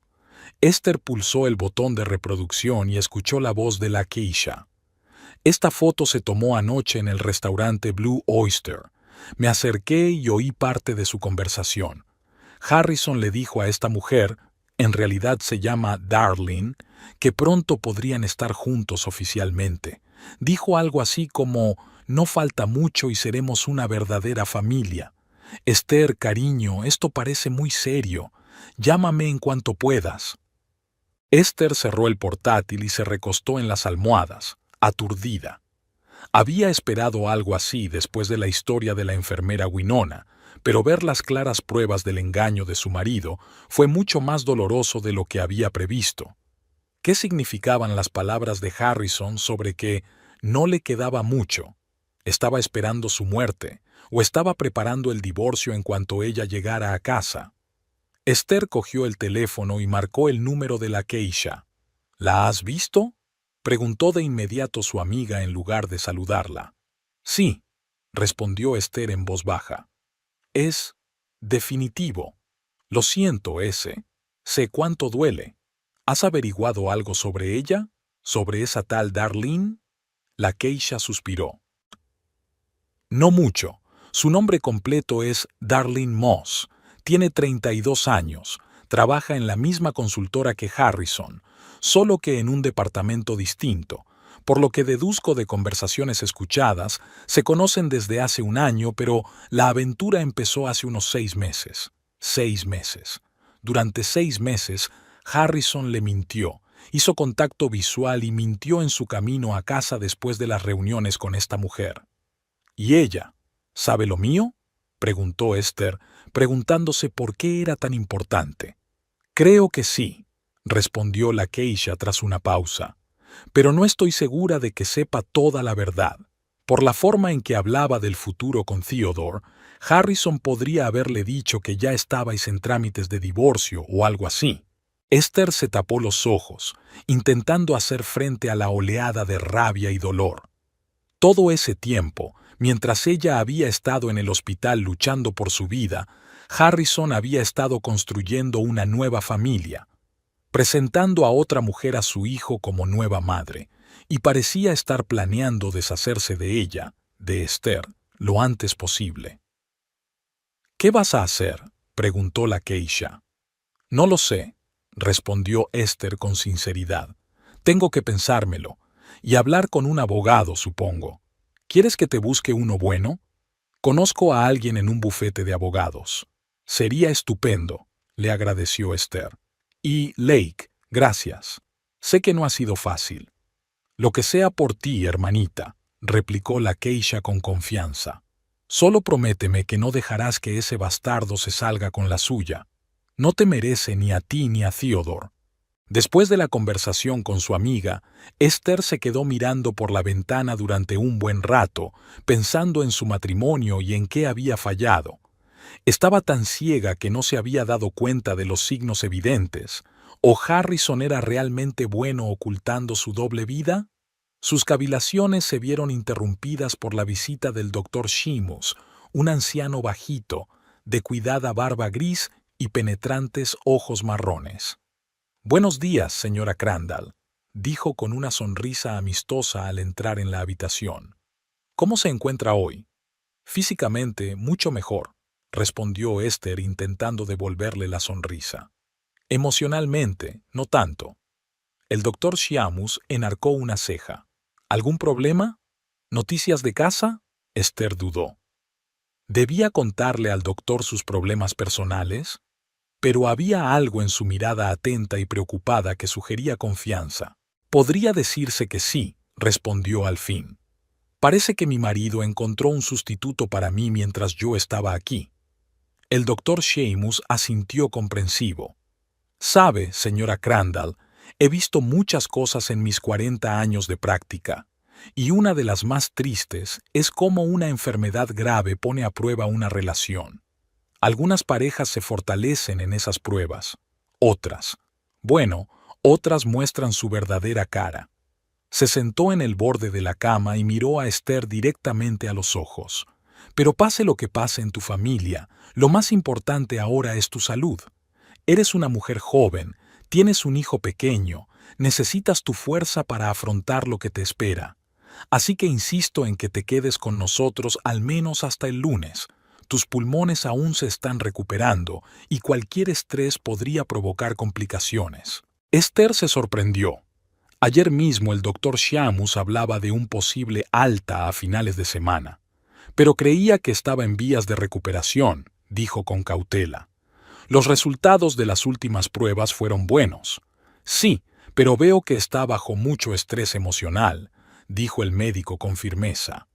Esther pulsó el botón de reproducción y escuchó la voz de la geisha. Esta foto se tomó anoche en el restaurante Blue Oyster. Me acerqué y oí parte de su conversación. Harrison le dijo a esta mujer, en realidad se llama Darlene, que pronto podrían estar juntos oficialmente. Dijo algo así como, no falta mucho y seremos una verdadera familia. Esther, cariño, esto parece muy serio. Llámame en cuanto puedas. Esther cerró el portátil y se recostó en las almohadas, aturdida. Había esperado algo así después de la historia de la enfermera Winona, pero ver las claras pruebas del engaño de su marido fue mucho más doloroso de lo que había previsto. ¿Qué significaban las palabras de Harrison sobre que no le quedaba mucho? ¿Estaba esperando su muerte o estaba preparando el divorcio en cuanto ella llegara a casa? Esther cogió el teléfono y marcó el número de la geisha. ¿La has visto?, preguntó de inmediato su amiga en lugar de saludarla. Sí, respondió Esther en voz baja. Es definitivo. Lo siento, ese. Sé cuánto duele. ¿Has averiguado algo sobre ella? ¿Sobre esa tal Darlene? La geisha suspiró. No mucho. Su nombre completo es Darlene Moss. Tiene 32 años. Trabaja en la misma consultora que Harrison, solo que en un departamento distinto. Por lo que deduzco de conversaciones escuchadas, se conocen desde hace un año, pero la aventura empezó hace unos 6 meses. 6 meses. Durante 6 meses, Harrison le mintió, hizo contacto visual y mintió en su camino a casa después de las reuniones con esta mujer. ¿Y ella? ¿Sabe lo mío?, preguntó Esther, preguntándose por qué era tan importante. Creo que sí, respondió la geisha tras una pausa. Pero no estoy segura de que sepa toda la verdad. Por la forma en que hablaba del futuro con Theodore, Harrison podría haberle dicho que ya estabais en trámites de divorcio o algo así. Esther se tapó los ojos, intentando hacer frente a la oleada de rabia y dolor. Todo ese tiempo, mientras ella había estado en el hospital luchando por su vida, Harrison había estado construyendo una nueva familia, presentando a otra mujer a su hijo como nueva madre, y parecía estar planeando deshacerse de ella, de Esther, lo antes posible. «¿Qué vas a hacer?», preguntó la geisha. «No lo sé», respondió Esther con sinceridad. «Tengo que pensármelo, y hablar con un abogado, supongo. ¿Quieres que te busque uno bueno? Conozco a alguien en un bufete de abogados. Sería estupendo», le agradeció Esther. «Y, Lake, gracias. Sé que no ha sido fácil». «Lo que sea por ti, hermanita», replicó la geisha con confianza. «Solo prométeme que no dejarás que ese bastardo se salga con la suya. No te merece ni a ti ni a Theodore». Después de la conversación con su amiga, Esther se quedó mirando por la ventana durante un buen rato, pensando en su matrimonio y en qué había fallado. Estaba tan ciega que no se había dado cuenta de los signos evidentes. ¿O Harrison era realmente bueno ocultando su doble vida? Sus cavilaciones se vieron interrumpidas por la visita del doctor Sheamus, un anciano bajito, de cuidada barba gris y penetrantes ojos marrones. «Buenos días, señora Crandall», dijo con una sonrisa amistosa al entrar en la habitación. «¿Cómo se encuentra hoy?» «Físicamente, mucho mejor», respondió Esther intentando devolverle la sonrisa. «Emocionalmente, no tanto». El doctor Sheamus enarcó una ceja. «¿Algún problema? ¿Noticias de casa?», Esther dudó. ¿Debía contarle al doctor sus problemas personales? Pero había algo en su mirada atenta y preocupada que sugería confianza. «Podría decirse que sí», respondió al fin. «Parece que mi marido encontró un sustituto para mí mientras yo estaba aquí». El doctor Sheamus asintió comprensivo. «Sabe, señora Crandall, he visto muchas cosas en mis 40 años de práctica, y una de las más tristes es cómo una enfermedad grave pone a prueba una relación. Algunas parejas se fortalecen en esas pruebas. Otras muestran su verdadera cara». Se sentó en el borde de la cama y miró a Esther directamente a los ojos. «Pero pase lo que pase en tu familia, lo más importante ahora es tu salud. Eres una mujer joven, tienes un hijo pequeño, necesitas tu fuerza para afrontar lo que te espera. Así que insisto en que te quedes con nosotros al menos hasta el lunes. Tus pulmones aún se están recuperando y cualquier estrés podría provocar complicaciones». Esther se sorprendió. Ayer mismo el doctor Sheamus hablaba de un posible alta a finales de semana. «Pero creía que estaba en vías de recuperación», dijo con cautela. «Los resultados de las últimas pruebas fueron buenos». «Sí, pero veo que está bajo mucho estrés emocional», dijo el médico con firmeza.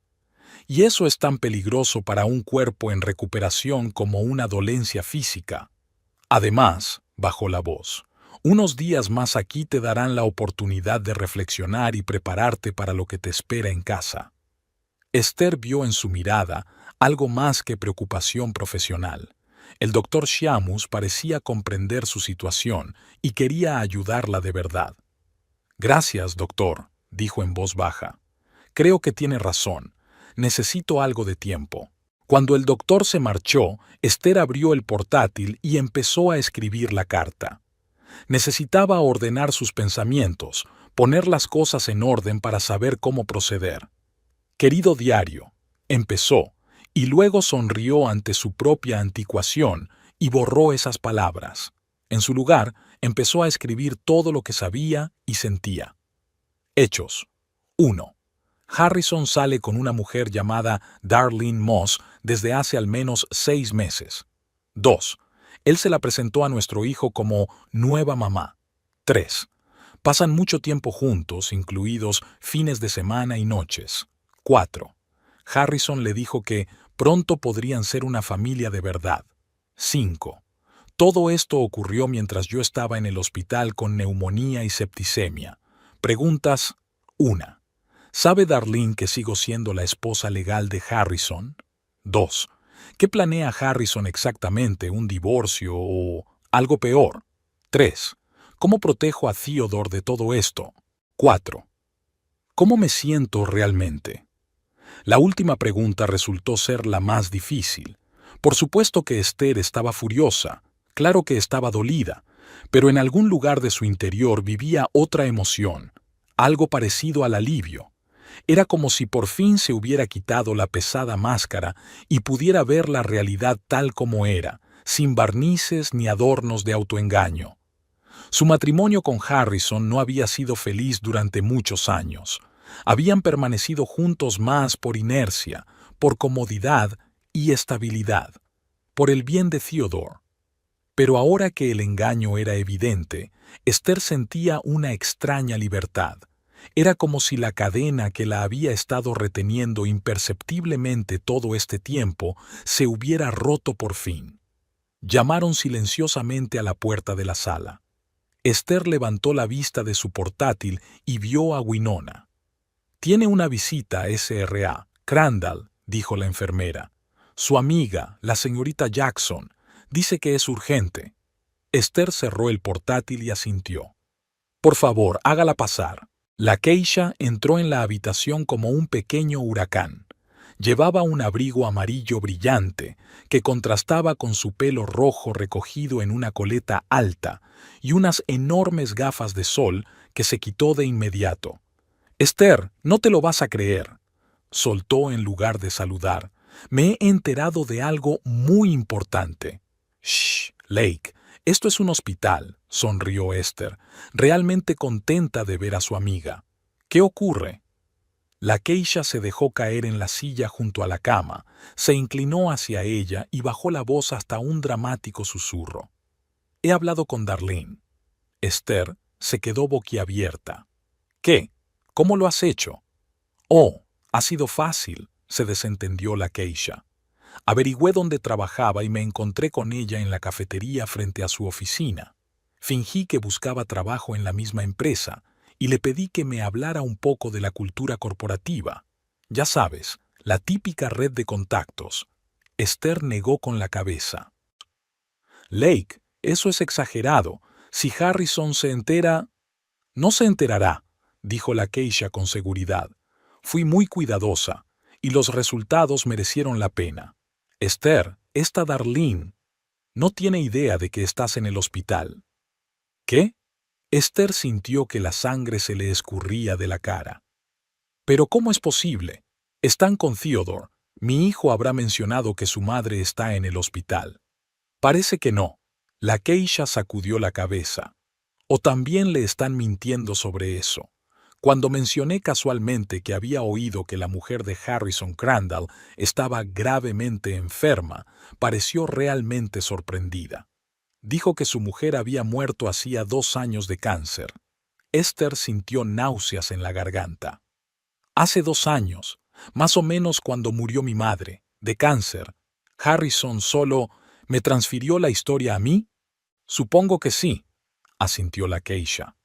«Y eso es tan peligroso para un cuerpo en recuperación como una dolencia física. Además», bajó la voz, «unos días más aquí te darán la oportunidad de reflexionar y prepararte para lo que te espera en casa». Esther vio en su mirada algo más que preocupación profesional. El doctor Sheamus parecía comprender su situación y quería ayudarla de verdad. «Gracias, doctor», dijo en voz baja. «Creo que tiene razón. Necesito algo de tiempo». Cuando el doctor se marchó, Esther abrió el portátil y empezó a escribir la carta. Necesitaba ordenar sus pensamientos, poner las cosas en orden para saber cómo proceder. «Querido diario», empezó, y luego sonrió ante su propia anticuación y borró esas palabras. En su lugar, empezó a escribir todo lo que sabía y sentía. Hechos. 1. Harrison sale con una mujer llamada Darlene Moss desde hace al menos 6 meses. 2. Él se la presentó a nuestro hijo como nueva mamá. 3. Pasan mucho tiempo juntos, incluidos fines de semana y noches. 4. Harrison le dijo que pronto podrían ser una familia de verdad. 5. Todo esto ocurrió mientras yo estaba en el hospital con neumonía y septicemia. Preguntas. 1. ¿Sabe Darlene que sigo siendo la esposa legal de Harrison? 2. ¿Qué planea Harrison exactamente, un divorcio o algo peor? 3. ¿Cómo protejo a Theodore de todo esto? 4. ¿Cómo me siento realmente? La última pregunta resultó ser la más difícil. Por supuesto que Esther estaba furiosa, claro que estaba dolida, pero en algún lugar de su interior vivía otra emoción, algo parecido al alivio. Era como si por fin se hubiera quitado la pesada máscara y pudiera ver la realidad tal como era, sin barnices ni adornos de autoengaño. Su matrimonio con Harrison no había sido feliz durante muchos años. Habían permanecido juntos más por inercia, por comodidad y estabilidad, por el bien de Theodore. Pero ahora que el engaño era evidente, Esther sentía una extraña libertad. Era como si la cadena que la había estado reteniendo imperceptiblemente todo este tiempo se hubiera roto por fin. Llamaron silenciosamente a la puerta de la sala. Esther levantó la vista de su portátil y vio a Winona. «Tiene una visita, S.R.A. Crandall», dijo la enfermera. «Su amiga, la señorita Jackson, dice que es urgente». Esther cerró el portátil y asintió. «Por favor, hágala pasar». La geisha entró en la habitación como un pequeño huracán. Llevaba un abrigo amarillo brillante que contrastaba con su pelo rojo recogido en una coleta alta y unas enormes gafas de sol que se quitó de inmediato. «Esther, no te lo vas a creer», soltó en lugar de saludar. «Me he enterado de algo muy importante». «Shh, Lake, esto es un hospital», sonrió Esther, realmente contenta de ver a su amiga. «¿Qué ocurre?» La geisha se dejó caer en la silla junto a la cama, se inclinó hacia ella y bajó la voz hasta un dramático susurro. «He hablado con Darlene». Esther se quedó boquiabierta. «¿Qué? ¿Cómo lo has hecho?» «Oh, ha sido fácil», se desentendió la geisha. «Averigüé dónde trabajaba y me encontré con ella en la cafetería frente a su oficina. Fingí que buscaba trabajo en la misma empresa y le pedí que me hablara un poco de la cultura corporativa. Ya sabes, la típica red de contactos». Esther negó con la cabeza. «Lake, eso es exagerado. Si Harrison se entera...» «No se enterará», dijo la geisha con seguridad. «Fui muy cuidadosa, y los resultados merecieron la pena. Esther, esta Darlene, no tiene idea de que estás en el hospital». «¿Qué?» Esther sintió que la sangre se le escurría de la cara. «¿Pero cómo es posible? Están con Theodore. Mi hijo habrá mencionado que su madre está en el hospital». «Parece que no». La geisha sacudió la cabeza. «O también le están mintiendo sobre eso. Cuando mencioné casualmente que había oído que la mujer de Harrison Crandall estaba gravemente enferma, pareció realmente sorprendida. Dijo que su mujer había muerto hacía 2 años de cáncer». Esther sintió náuseas en la garganta. «Hace 2 años, más o menos cuando murió mi madre, de cáncer. Harrison solo me transfirió la historia a mí». «Supongo que sí», asintió la geisha.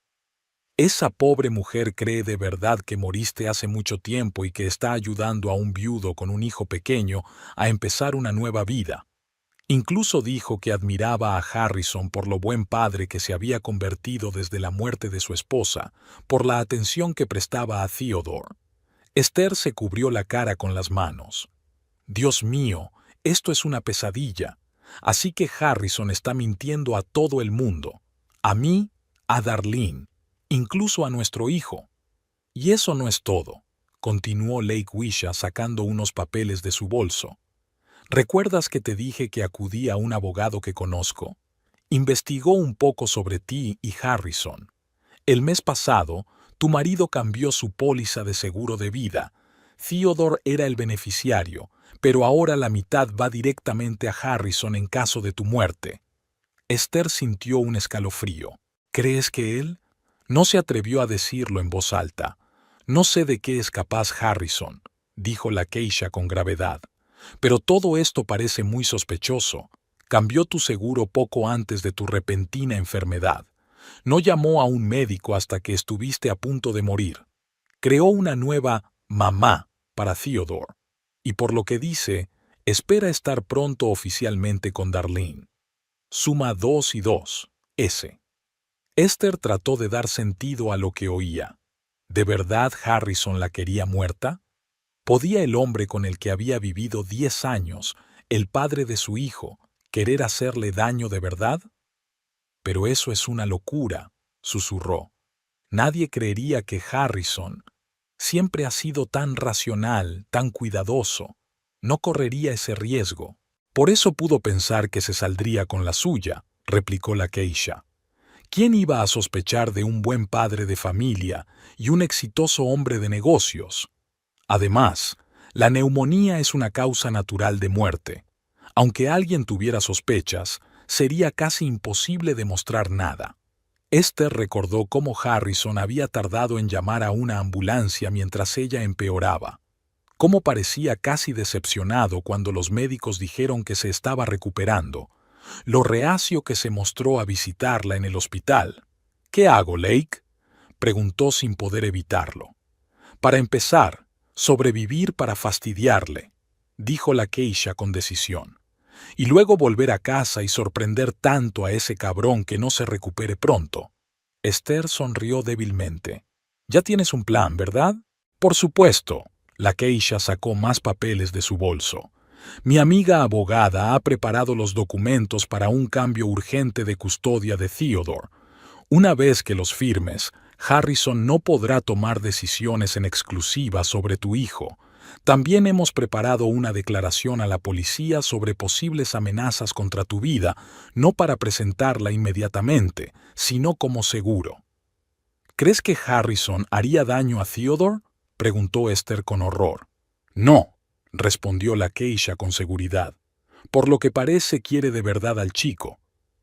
«Esa pobre mujer cree de verdad que moriste hace mucho tiempo y que está ayudando a un viudo con un hijo pequeño a empezar una nueva vida. Incluso dijo que admiraba a Harrison por lo buen padre que se había convertido desde la muerte de su esposa, por la atención que prestaba a Theodore». Esther se cubrió la cara con las manos. «Dios mío, esto es una pesadilla. Así que Harrison está mintiendo a todo el mundo. A mí, a Darlene, incluso a nuestro hijo». «Y eso no es todo», continuó Lake Wisha sacando unos papeles de su bolso. «¿Recuerdas que te dije que acudí a un abogado que conozco? Investigó un poco sobre ti y Harrison. El mes pasado, tu marido cambió su póliza de seguro de vida. Theodore era el beneficiario, pero ahora la mitad va directamente a Harrison en caso de tu muerte». Esther sintió un escalofrío. «¿Crees que él?» No se atrevió a decirlo en voz alta. «No sé de qué es capaz Harrison», dijo la geisha con gravedad. «Pero todo esto parece muy sospechoso. Cambió tu seguro poco antes de tu repentina enfermedad. No llamó a un médico hasta que estuviste a punto de morir. Creó una nueva mamá para Theodore. Y por lo que dice, espera estar pronto oficialmente con Darlene. Suma 2 y 2, S». Esther trató de dar sentido a lo que oía. ¿De verdad Harrison la quería muerta? ¿Podía el hombre con el que había vivido 10 años, el padre de su hijo, querer hacerle daño de verdad? «Pero eso es una locura», susurró. Nadie creería que Harrison siempre ha sido tan racional, tan cuidadoso. No correría ese riesgo. Por eso pudo pensar que se saldría con la suya, replicó la Keisha. ¿Quién iba a sospechar de un buen padre de familia y un exitoso hombre de negocios? Además, la neumonía es una causa natural de muerte. Aunque alguien tuviera sospechas, sería casi imposible demostrar nada. Esther recordó cómo Harrison había tardado en llamar a una ambulancia mientras ella empeoraba. Cómo parecía casi decepcionado cuando los médicos dijeron que se estaba recuperando. Lo reacio que se mostró a visitarla en el hospital. ¿Qué hago, Lake?, preguntó sin poder evitarlo. Para empezar, sobrevivir para fastidiarle, dijo la Keisha con decisión. Y luego volver a casa y sorprender tanto a ese cabrón que no se recupere pronto. Esther sonrió débilmente. Ya tienes un plan, ¿verdad? Por supuesto. La Keisha sacó más papeles de su bolso. Mi amiga abogada ha preparado los documentos para un cambio urgente de custodia de Theodore. Una vez que los firmes, Harrison no podrá tomar decisiones en exclusiva sobre tu hijo. También hemos preparado una declaración a la policía sobre posibles amenazas contra tu vida, no para presentarla inmediatamente, sino como seguro. ¿Crees que Harrison haría daño a Theodore?, preguntó Esther con horror. No, respondió la Keisha con seguridad. Por lo que parece quiere de verdad al chico.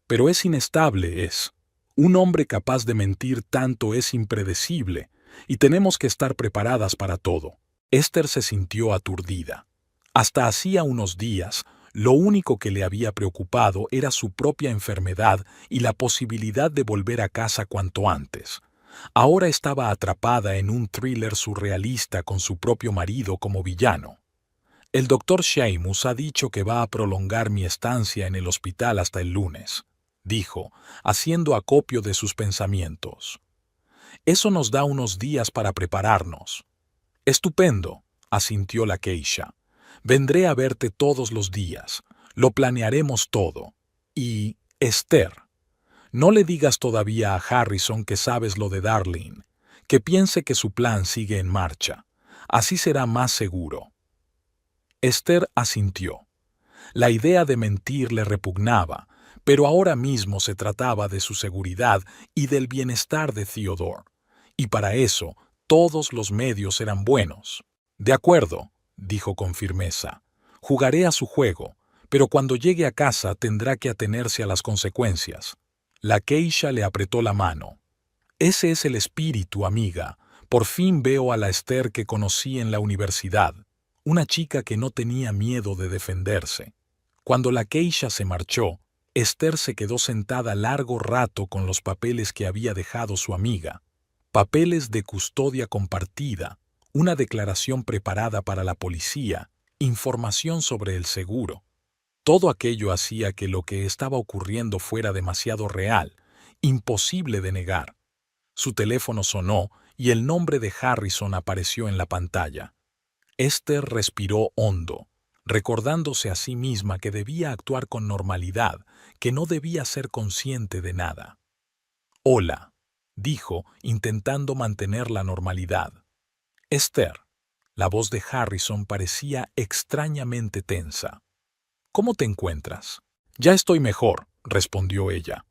Pero es inestable, es. Un hombre capaz de mentir tanto es impredecible, y tenemos que estar preparadas para todo. Esther se sintió aturdida. Hasta hacía unos días, lo único que le había preocupado era su propia enfermedad y la posibilidad de volver a casa cuanto antes. Ahora estaba atrapada en un thriller surrealista con su propio marido como villano. El doctor Sheamus ha dicho que va a prolongar mi estancia en el hospital hasta el lunes, dijo, haciendo acopio de sus pensamientos. Eso nos da unos días para prepararnos. Estupendo, asintió la Keisha. Vendré a verte todos los días. Lo planearemos todo. Y, Esther, no le digas todavía a Harrison que sabes lo de Darlene, que piense que su plan sigue en marcha. Así será más seguro. Esther asintió. La idea de mentir le repugnaba, pero ahora mismo se trataba de su seguridad y del bienestar de Theodore. Y para eso, todos los medios eran buenos. De acuerdo, dijo con firmeza. Jugaré a su juego, pero cuando llegue a casa tendrá que atenerse a las consecuencias. La Keisha le apretó la mano. Ese es el espíritu, amiga. Por fin veo a la Esther que conocí en la universidad. Una chica que no tenía miedo de defenderse. Cuando la Keisha se marchó, Esther se quedó sentada largo rato con los papeles que había dejado su amiga. Papeles de custodia compartida, una declaración preparada para la policía, información sobre el seguro. Todo aquello hacía que lo que estaba ocurriendo fuera demasiado real, imposible de negar. Su teléfono sonó y el nombre de Harrison apareció en la pantalla. Esther respiró hondo, recordándose a sí misma que debía actuar con normalidad, que no debía ser consciente de nada. «Hola», dijo, intentando mantener la normalidad. «Esther». La voz de Harrison parecía extrañamente tensa. «¿Cómo te encuentras?» «Ya estoy mejor», respondió ella.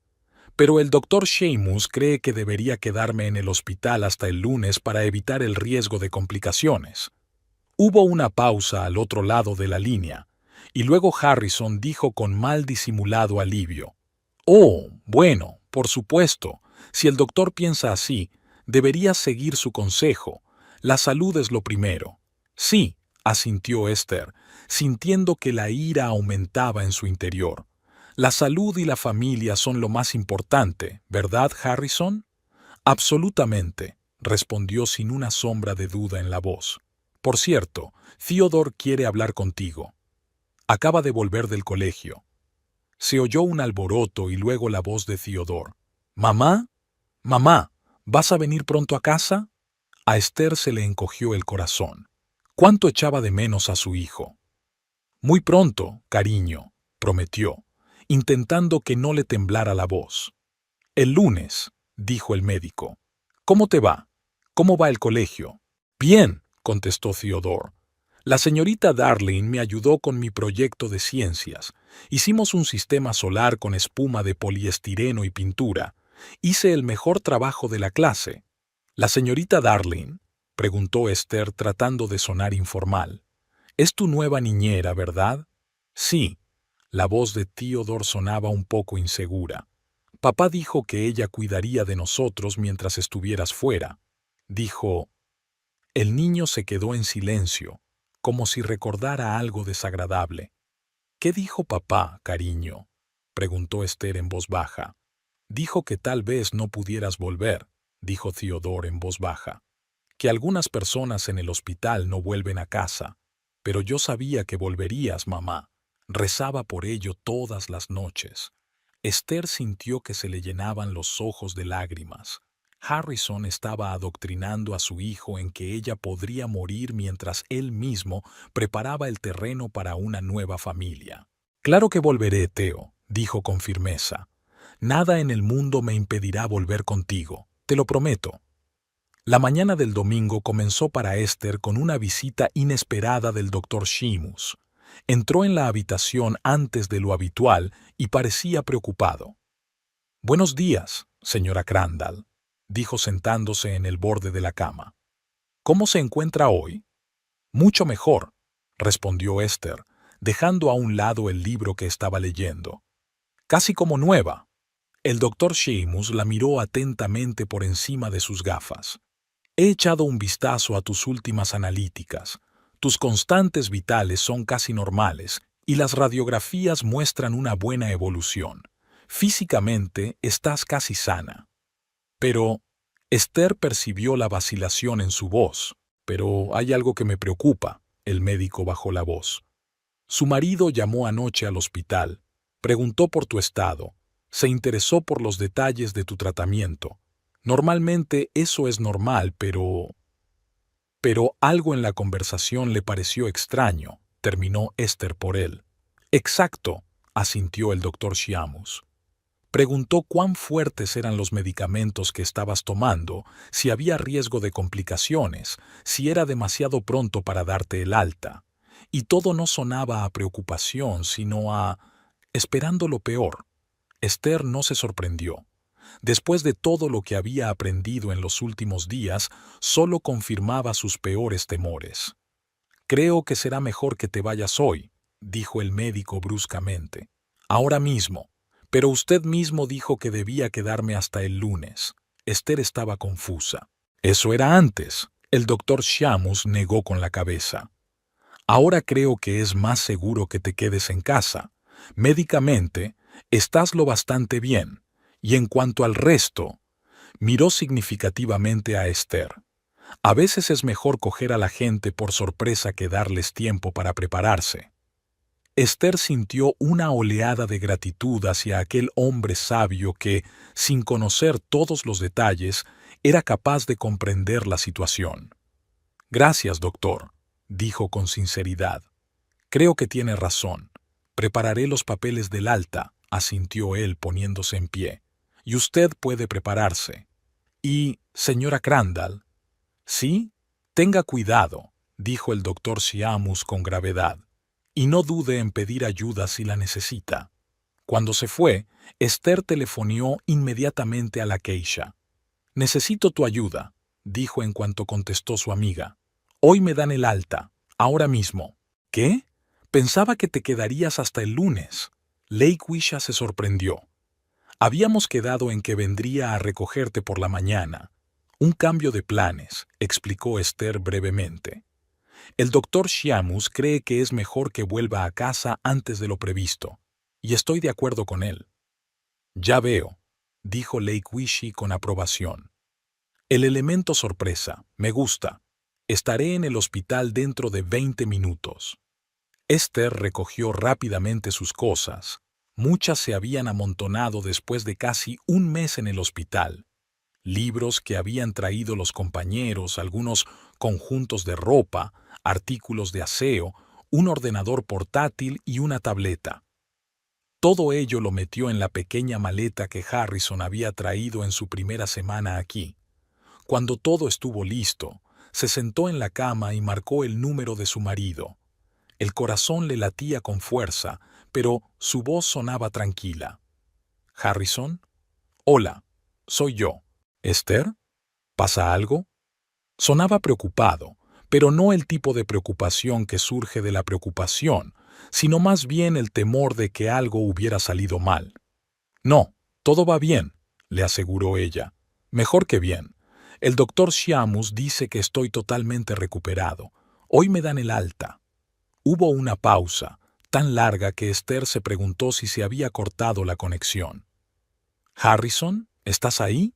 «Pero el doctor Sheamus cree que debería quedarme en el hospital hasta el lunes para evitar el riesgo de complicaciones». Hubo una pausa al otro lado de la línea, y luego Harrison dijo con mal disimulado alivio. «Oh, bueno, por supuesto. Si el doctor piensa así, deberías seguir su consejo. La salud es lo primero». «Sí», asintió Esther, sintiendo que la ira aumentaba en su interior. «La salud y la familia son lo más importante, ¿verdad, Harrison?» «Absolutamente», respondió sin una sombra de duda en la voz. «Por cierto, Theodore quiere hablar contigo. Acaba de volver del colegio». Se oyó un alboroto y luego la voz de Theodore. «¿Mamá? Mamá, ¿vas a venir pronto a casa?» A Esther se le encogió el corazón. ¿Cuánto echaba de menos a su hijo? «Muy pronto, cariño», prometió, intentando que no le temblara la voz. «El lunes», dijo el médico. ¿Cómo te va? ¿Cómo va el colegio? Bien, contestó Theodore. La señorita Darling me ayudó con mi proyecto de ciencias. Hicimos un sistema solar con espuma de poliestireno y pintura. Hice el mejor trabajo de la clase. ¿La señorita Darling?, preguntó Esther tratando de sonar informal. Es tu nueva niñera, ¿verdad? Sí. La voz de Theodore sonaba un poco insegura. Papá dijo que ella cuidaría de nosotros mientras estuvieras fuera. Dijo. El niño se quedó en silencio, como si recordara algo desagradable. ¿Qué dijo papá, cariño?, preguntó Esther en voz baja. Dijo que tal vez no pudieras volver, dijo Theodore en voz baja. Que algunas personas en el hospital no vuelven a casa. Pero yo sabía que volverías, mamá. Rezaba por ello todas las noches. Esther sintió que se le llenaban los ojos de lágrimas. Harrison estaba adoctrinando a su hijo en que ella podría morir mientras él mismo preparaba el terreno para una nueva familia. Claro que volveré, Theo, dijo con firmeza. Nada en el mundo me impedirá volver contigo, te lo prometo. La mañana del domingo comenzó para Esther con una visita inesperada del doctor Sheamus. Entró en la habitación antes de lo habitual y parecía preocupado. «Buenos días, señora Crandall», dijo sentándose en el borde de la cama. «¿Cómo se encuentra hoy?» «Mucho mejor», respondió Esther, dejando a un lado el libro que estaba leyendo. «Casi como nueva». El doctor Sheamus la miró atentamente por encima de sus gafas. «He echado un vistazo a tus últimas analíticas. Tus constantes vitales son casi normales y las radiografías muestran una buena evolución. Físicamente estás casi sana». Pero Esther percibió la vacilación en su voz. «Pero hay algo que me preocupa», el médico bajó la voz. «Su marido llamó anoche al hospital, preguntó por tu estado, se interesó por los detalles de tu tratamiento. Normalmente eso es normal, pero algo en la conversación le pareció extraño», terminó Esther por él. «Exacto», asintió el doctor Sheamus. Preguntó cuán fuertes eran los medicamentos que estabas tomando, si había riesgo de complicaciones, si era demasiado pronto para darte el alta. Y todo no sonaba a preocupación, sino a esperando lo peor. Esther no se sorprendió. Después de todo lo que había aprendido en los últimos días, solo confirmaba sus peores temores. «Creo que será mejor que te vayas hoy», dijo el médico bruscamente. «Ahora mismo. Pero usted mismo dijo que debía quedarme hasta el lunes». Esther estaba confusa. «Eso era antes», el doctor Sheamus negó con la cabeza. «Ahora creo que es más seguro que te quedes en casa. Médicamente, estás lo bastante bien. Y en cuanto al resto», miró significativamente a Esther. «A veces es mejor coger a la gente por sorpresa que darles tiempo para prepararse». Esther sintió una oleada de gratitud hacia aquel hombre sabio que, sin conocer todos los detalles, era capaz de comprender la situación. «Gracias, doctor», dijo con sinceridad. «Creo que tiene razón. Prepararé los papeles del alta», asintió él poniéndose en pie. «Y usted puede prepararse. Y, señora Crandall». «Sí, tenga cuidado», dijo el doctor Sheamus con gravedad. «Y no dude en pedir ayuda si la necesita». Cuando se fue, Esther telefonió inmediatamente a la Keisha. «Necesito tu ayuda», dijo en cuanto contestó su amiga. «Hoy me dan el alta, ahora mismo». «¿Qué? Pensaba que te quedarías hasta el lunes». Lakewisha se sorprendió. «Habíamos quedado en que vendría a recogerte por la mañana. Un cambio de planes», explicó Esther brevemente. «El doctor Sheamus cree que es mejor que vuelva a casa antes de lo previsto, y estoy de acuerdo con él». «Ya veo», dijo Lakewisha con aprobación. «El elemento sorpresa, me gusta. Estaré en el hospital dentro de 20 minutos». Esther recogió rápidamente sus cosas. Muchas se habían amontonado después de casi un mes en el hospital. Libros que habían traído los compañeros, algunos conjuntos de ropa, artículos de aseo, un ordenador portátil y una tableta. Todo ello lo metió en la pequeña maleta que Harrison había traído en su primera semana aquí. Cuando todo estuvo listo, se sentó en la cama y marcó el número de su marido. El corazón le latía con fuerza, pero su voz sonaba tranquila. «Harrison, hola, soy yo. ¿Esther? ¿Pasa algo?» Sonaba preocupado, pero no el tipo de preocupación que surge de la preocupación, sino más bien el temor de que algo hubiera salido mal. «No, todo va bien», le aseguró ella. «Mejor que bien. El doctor Shamus dice que estoy totalmente recuperado. Hoy me dan el alta». Hubo una pausa, tan larga que Esther se preguntó si se había cortado la conexión. «Harrison, ¿estás ahí?»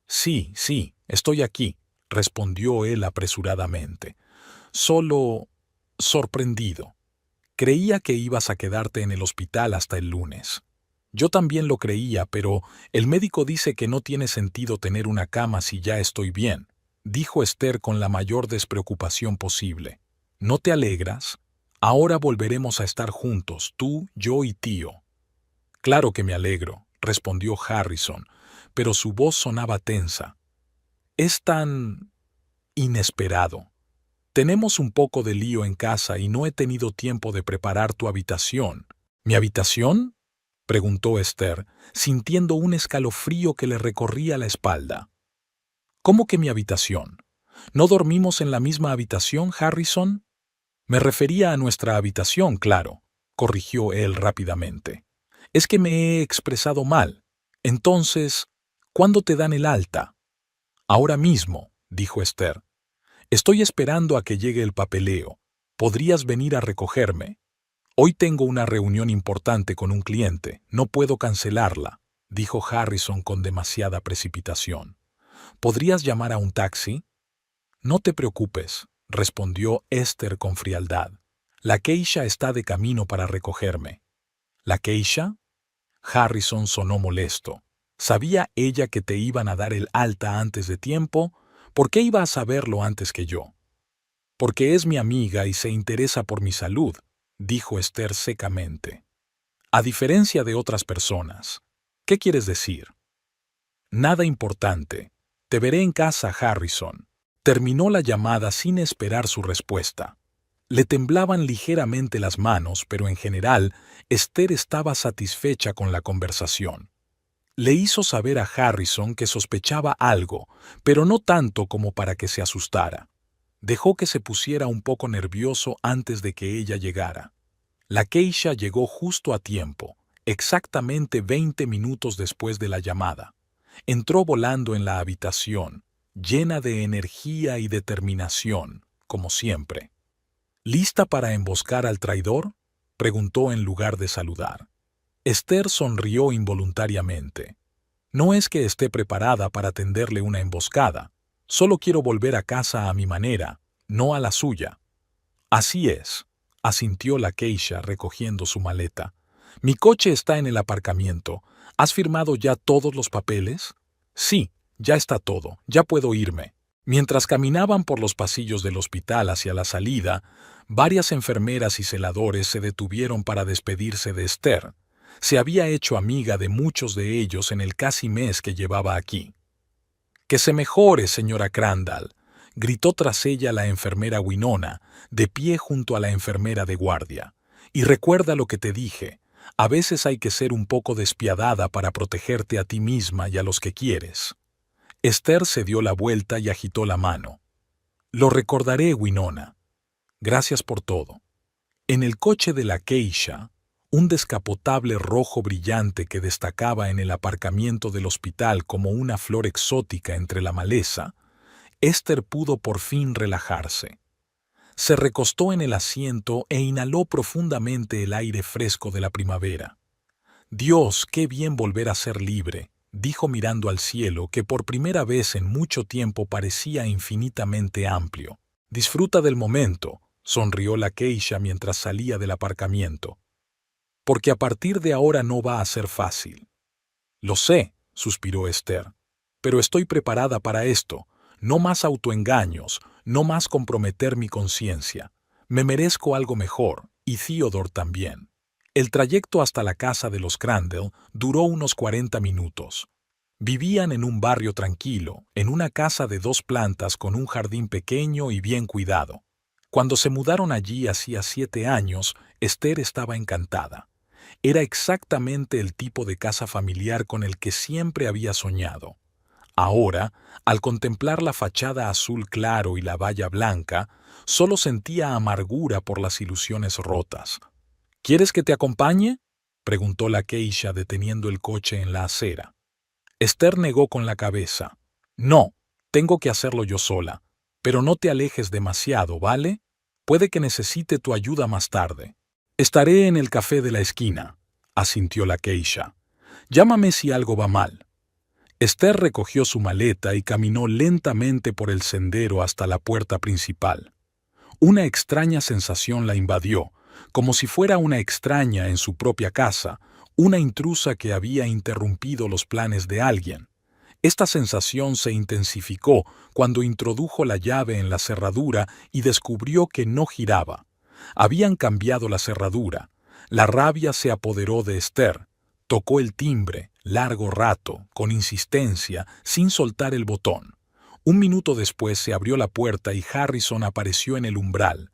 «Sí, estoy aquí», respondió él apresuradamente. «Solo sorprendido. Creía que ibas a quedarte en el hospital hasta el lunes». «Yo también lo creía, pero el médico dice que no tiene sentido tener una cama si ya estoy bien», dijo Esther con la mayor despreocupación posible. «¿No te alegras? Ahora volveremos a estar juntos, tú, yo y tío». «Claro que me alegro», respondió Harrison, pero su voz sonaba tensa. «Es tan inesperado. Tenemos un poco de lío en casa y no he tenido tiempo de preparar tu habitación». «¿Mi habitación?», preguntó Esther, sintiendo un escalofrío que le recorría la espalda. «¿Cómo que mi habitación? ¿No dormimos en la misma habitación, Harrison?» «Me refería a nuestra habitación, claro», corrigió él rápidamente. «Es que me he expresado mal. Entonces, ¿cuándo te dan el alta?» «Ahora mismo», dijo Esther. «Estoy esperando a que llegue el papeleo. ¿Podrías venir a recogerme?» «Hoy tengo una reunión importante con un cliente. No puedo cancelarla», dijo Harrison con demasiada precipitación. «¿Podrías llamar a un taxi?» «No te preocupes», respondió Esther con frialdad. «La Keisha está de camino para recogerme». «¿La Keisha?» Harrison sonó molesto. ¿Sabía ella que te iban a dar el alta antes de tiempo? ¿Por qué iba a saberlo antes que yo? «Porque es mi amiga y se interesa por mi salud», dijo Esther secamente. «A diferencia de otras personas». «¿Qué quieres decir?» «Nada importante. Te veré en casa, Harrison». Terminó la llamada sin esperar su respuesta. Le temblaban ligeramente las manos, pero en general, Esther estaba satisfecha con la conversación. Le hizo saber a Harrison que sospechaba algo, pero no tanto como para que se asustara. Dejó que se pusiera un poco nervioso antes de que ella llegara. La Keisha llegó justo a tiempo, exactamente 20 minutos después de la llamada. Entró volando en la habitación, llena de energía y determinación, como siempre. «¿Lista para emboscar al traidor?», preguntó en lugar de saludar. Esther sonrió involuntariamente. «No es que esté preparada para tenderle una emboscada. Solo quiero volver a casa a mi manera, no a la suya». «Así es», asintió la Keisha recogiendo su maleta. «Mi coche está en el aparcamiento. ¿Has firmado ya todos los papeles?» «Sí, ya está todo. Ya puedo irme». Mientras caminaban por los pasillos del hospital hacia la salida, varias enfermeras y celadores se detuvieron para despedirse de Esther. Se había hecho amiga de muchos de ellos en el casi mes que llevaba aquí. «Que se mejore, señora Crandall», gritó tras ella la enfermera Winona, de pie junto a la enfermera de guardia. «Y recuerda lo que te dije. A veces hay que ser un poco despiadada para protegerte a ti misma y a los que quieres». Esther se dio la vuelta y agitó la mano. «Lo recordaré, Winona. Gracias por todo». En el coche de la Keisha, un descapotable rojo brillante que destacaba en el aparcamiento del hospital como una flor exótica entre la maleza, Esther pudo por fin relajarse. Se recostó en el asiento e inhaló profundamente el aire fresco de la primavera. «Dios, qué bien volver a ser libre», dijo mirando al cielo que por primera vez en mucho tiempo parecía infinitamente amplio. «Disfruta del momento», sonrió la Keisha mientras salía del aparcamiento. «Porque a partir de ahora no va a ser fácil». «Lo sé», suspiró Esther, «pero estoy preparada para esto. No más autoengaños, no más comprometer mi conciencia. Me merezco algo mejor, y Theodore también». El trayecto hasta la casa de los Crandall duró unos 40 minutos. Vivían en un barrio tranquilo, en una casa de 2 plantas con un jardín pequeño y bien cuidado. Cuando se mudaron allí hacía 7 años, Esther estaba encantada. Era exactamente el tipo de casa familiar con el que siempre había soñado. Ahora, al contemplar la fachada azul claro y la valla blanca, solo sentía amargura por las ilusiones rotas. ¿Quieres que te acompañe?, preguntó la geisha deteniendo el coche en la acera. Esther negó con la cabeza. No, tengo que hacerlo yo sola. Pero no te alejes demasiado, ¿vale? Puede que necesite tu ayuda más tarde. Estaré en el café de la esquina, asintió la geisha. Llámame si algo va mal. Esther recogió su maleta y caminó lentamente por el sendero hasta la puerta principal. Una extraña sensación la invadió, como si fuera una extraña en su propia casa, una intrusa que había interrumpido los planes de alguien. Esta sensación se intensificó cuando introdujo la llave en la cerradura y descubrió que no giraba. Habían cambiado la cerradura. La rabia se apoderó de Esther. Tocó el timbre, largo rato, con insistencia, sin soltar el botón. Un minuto después se abrió la puerta y Harrison apareció en el umbral.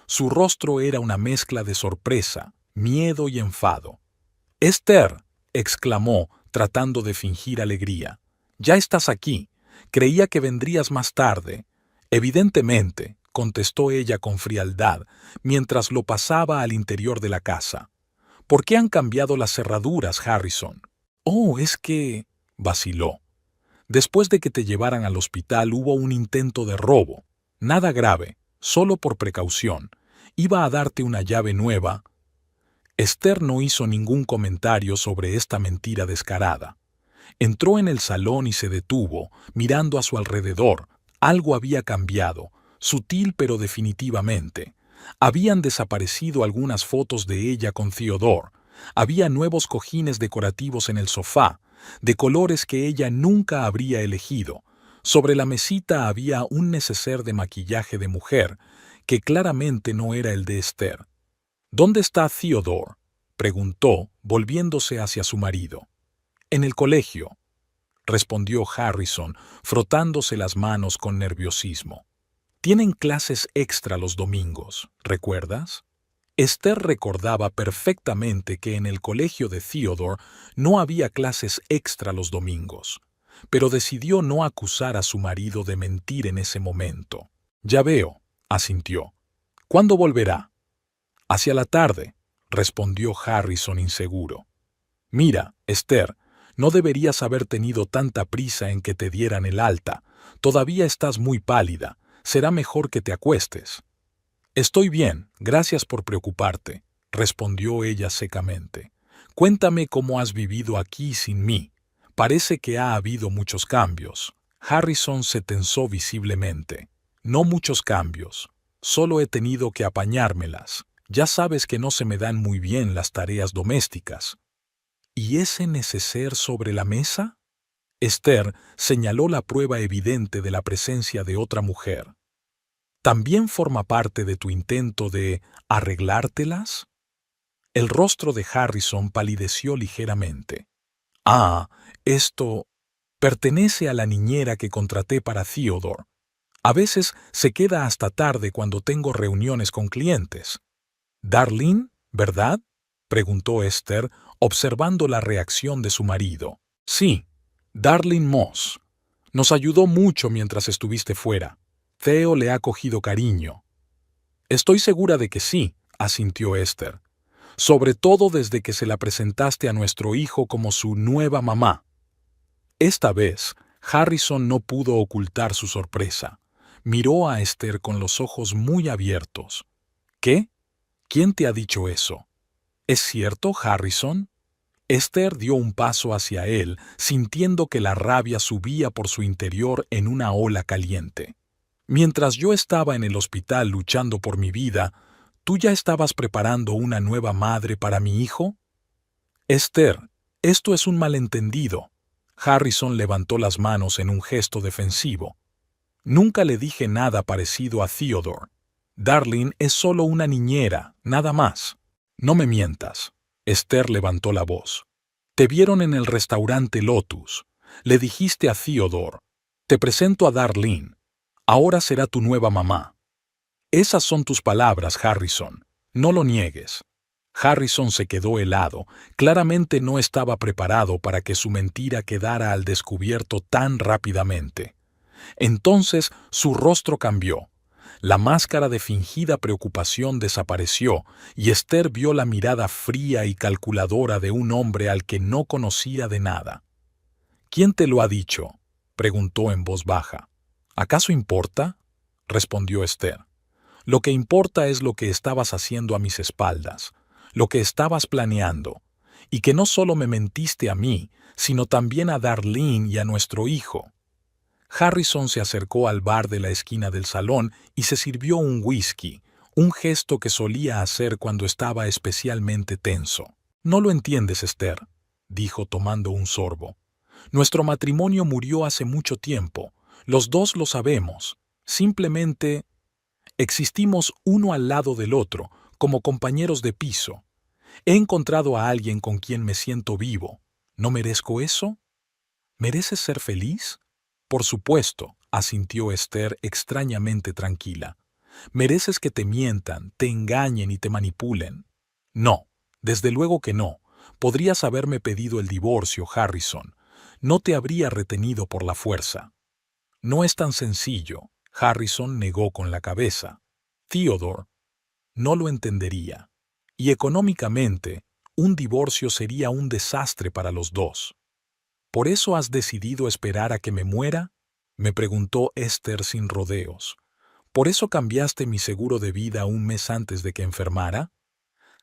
Su rostro era una mezcla de sorpresa, miedo y enfado. «Esther», exclamó, tratando de fingir alegría. «Ya estás aquí. Creía que vendrías más tarde». «Evidentemente», contestó ella con frialdad, mientras lo pasaba al interior de la casa. «¿Por qué han cambiado las cerraduras, Harrison?» «Oh, es que...» vaciló. «Después de que te llevaran al hospital hubo un intento de robo. Nada grave, solo por precaución. Iba a darte una llave nueva». Esther no hizo ningún comentario sobre esta mentira descarada. Entró en el salón y se detuvo, mirando a su alrededor. Algo había cambiado, sutil pero definitivamente. Habían desaparecido algunas fotos de ella con Theodore. Había nuevos cojines decorativos en el sofá, de colores que ella nunca habría elegido. Sobre la mesita había un neceser de maquillaje de mujer, que claramente no era el de Esther. «¿Dónde está Theodore?», preguntó, volviéndose hacia su marido. «En el colegio», respondió Harrison, frotándose las manos con nerviosismo. «Tienen clases extra los domingos, ¿recuerdas?». Esther recordaba perfectamente que en el colegio de Theodore no había clases extra los domingos, pero decidió no acusar a su marido de mentir en ese momento. «Ya veo», asintió. «¿Cuándo volverá?». «Hacia la tarde», respondió Harrison inseguro. «Mira, Esther, no deberías haber tenido tanta prisa en que te dieran el alta. Todavía estás muy pálida. Será mejor que te acuestes». «Estoy bien, gracias por preocuparte», respondió ella secamente. «Cuéntame cómo has vivido aquí sin mí. Parece que ha habido muchos cambios». Harrison se tensó visiblemente. «No muchos cambios. Solo he tenido que apañármelas. Ya sabes que no se me dan muy bien las tareas domésticas». «¿Y ese neceser sobre la mesa?». Esther señaló la prueba evidente de la presencia de otra mujer. «¿También forma parte de tu intento de arreglártelas?». El rostro de Harrison palideció ligeramente. «Ah, esto pertenece a la niñera que contraté para Theodore. A veces se queda hasta tarde cuando tengo reuniones con clientes». «Darlene, ¿verdad?», preguntó Esther, observando la reacción de su marido. «Sí, Darlene Moss. Nos ayudó mucho mientras estuviste fuera. Theo le ha cogido cariño». «Estoy segura de que sí», asintió Esther. «Sobre todo desde que se la presentaste a nuestro hijo como su nueva mamá». Esta vez, Harrison no pudo ocultar su sorpresa. Miró a Esther con los ojos muy abiertos. «¿Qué? ¿Quién te ha dicho eso?». «¿Es cierto, Harrison?». Esther dio un paso hacia él, sintiendo que la rabia subía por su interior en una ola caliente. «Mientras yo estaba en el hospital luchando por mi vida, ¿tú ya estabas preparando una nueva madre para mi hijo?». «Esther, esto es un malentendido». Harrison levantó las manos en un gesto defensivo. «Nunca le dije nada parecido a Theodore. Darlene es solo una niñera, nada más». «No me mientas». Esther levantó la voz. «Te vieron en el restaurante Lotus. Le dijiste a Theodore: «Te presento a Darlene. Ahora será tu nueva mamá». Esas son tus palabras, Harrison. No lo niegues. Harrison se quedó helado. Claramente no estaba preparado para que su mentira quedara al descubierto tan rápidamente. Entonces su rostro cambió. La máscara de fingida preocupación desapareció y Esther vio la mirada fría y calculadora de un hombre al que no conocía de nada. «¿Quién te lo ha dicho?», preguntó en voz baja. «¿Acaso importa?», respondió Esther. «Lo que importa es lo que estabas haciendo a mis espaldas, lo que estabas planeando, y que no solo me mentiste a mí, sino también a Darlene y a nuestro hijo». Harrison se acercó al bar de la esquina del salón y se sirvió un whisky, un gesto que solía hacer cuando estaba especialmente tenso. «No lo entiendes, Esther», dijo tomando un sorbo. «Nuestro matrimonio murió hace mucho tiempo. Los dos lo sabemos. Simplemente existimos uno al lado del otro, como compañeros de piso. He encontrado a alguien con quien me siento vivo. ¿No merezco eso? ¿Mereces ser feliz?». «Por supuesto», asintió Esther extrañamente tranquila. «Mereces que te mientan, te engañen y te manipulen». «No, desde luego que no. Podrías haberme pedido el divorcio, Harrison. No te habría retenido por la fuerza». «No es tan sencillo», Harrison negó con la cabeza. «Theodore no lo entendería. Y económicamente, un divorcio sería un desastre para los dos». «¿Por eso has decidido esperar a que me muera?», me preguntó Esther sin rodeos. «¿Por eso cambiaste mi seguro de vida un mes antes de que enfermara?».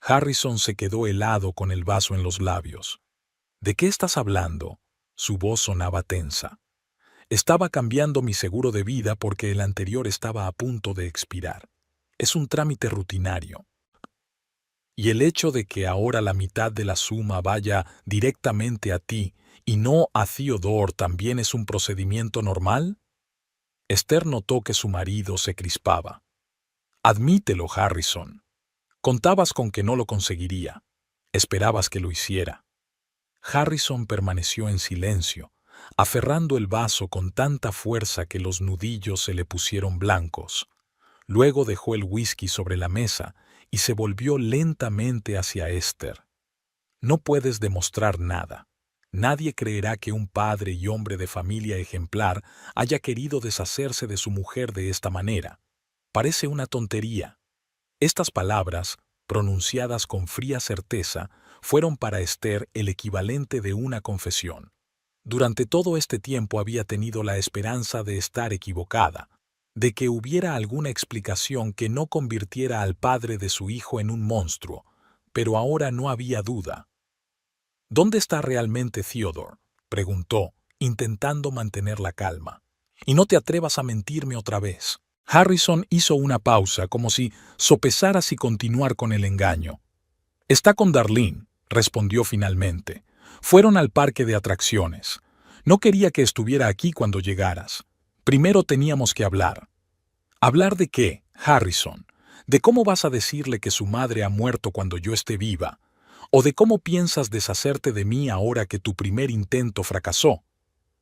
Harrison se quedó helado con el vaso en los labios. «¿De qué estás hablando?». Su voz sonaba tensa. «Estaba cambiando mi seguro de vida porque el anterior estaba a punto de expirar. Es un trámite rutinario. Y el hecho de que ahora la mitad de la suma vaya directamente a ti y no a Theodore también es un procedimiento normal». Esther notó que su marido se crispaba. «Admítelo, Harrison. Contabas con que no lo conseguiría. Esperabas que lo hiciera». Harrison permaneció en silencio, aferrando el vaso con tanta fuerza que los nudillos se le pusieron blancos. Luego dejó el whisky sobre la mesa y se volvió lentamente hacia Esther. «No puedes demostrar nada. Nadie creerá que un padre y hombre de familia ejemplar haya querido deshacerse de su mujer de esta manera. Parece una tontería». Estas palabras, pronunciadas con fría certeza, fueron para Esther el equivalente de una confesión. Durante todo este tiempo había tenido la esperanza de estar equivocada, de que hubiera alguna explicación que no convirtiera al padre de su hijo en un monstruo, pero ahora no había duda. «¿Dónde está realmente Theodore?», preguntó, intentando mantener la calma. «Y no te atrevas a mentirme otra vez». Harrison hizo una pausa, como si sopesara si continuar con el engaño. «Está con Darlene», respondió finalmente. «Fueron al parque de atracciones. No quería que estuviera aquí cuando llegaras. Primero teníamos que hablar». «¿Hablar de qué, Harrison? ¿De cómo vas a decirle que su madre ha muerto cuando yo esté viva? ¿O de cómo piensas deshacerte de mí ahora que tu primer intento fracasó?».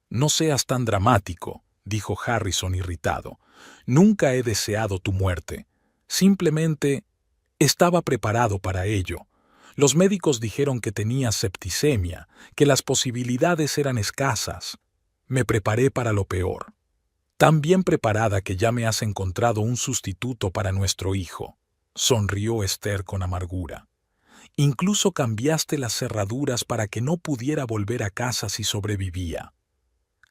«No seas tan dramático», dijo Harrison irritado. «Nunca he deseado tu muerte. Simplemente estaba preparado para ello. Los médicos dijeron que tenías septicemia, que las posibilidades eran escasas. Me preparé para lo peor. Tan bien preparada que ya me has encontrado un sustituto para nuestro hijo», sonrió Esther con amargura. «Incluso cambiaste las cerraduras para que no pudiera volver a casa si sobrevivía».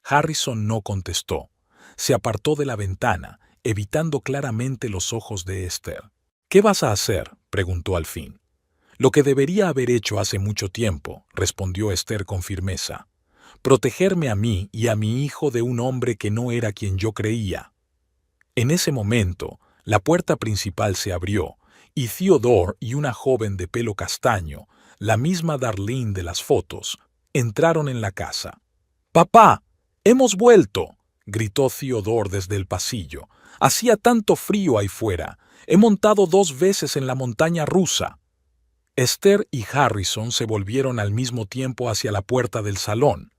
Harrison no contestó. Se apartó de la ventana, evitando claramente los ojos de Esther. «¿Qué vas a hacer?», preguntó al fin. «Lo que debería haber hecho hace mucho tiempo», respondió Esther con firmeza. «Protegerme a mí y a mi hijo de un hombre que no era quien yo creía». En ese momento, la puerta principal se abrió, y Theodore y una joven de pelo castaño, la misma Darlene de las fotos, entraron en la casa. «¡Papá! ¡Hemos vuelto!», gritó Theodore desde el pasillo. «Hacía tanto frío ahí fuera. He montado 2 veces en la montaña rusa». Esther y Harrison se volvieron al mismo tiempo hacia la puerta del salón.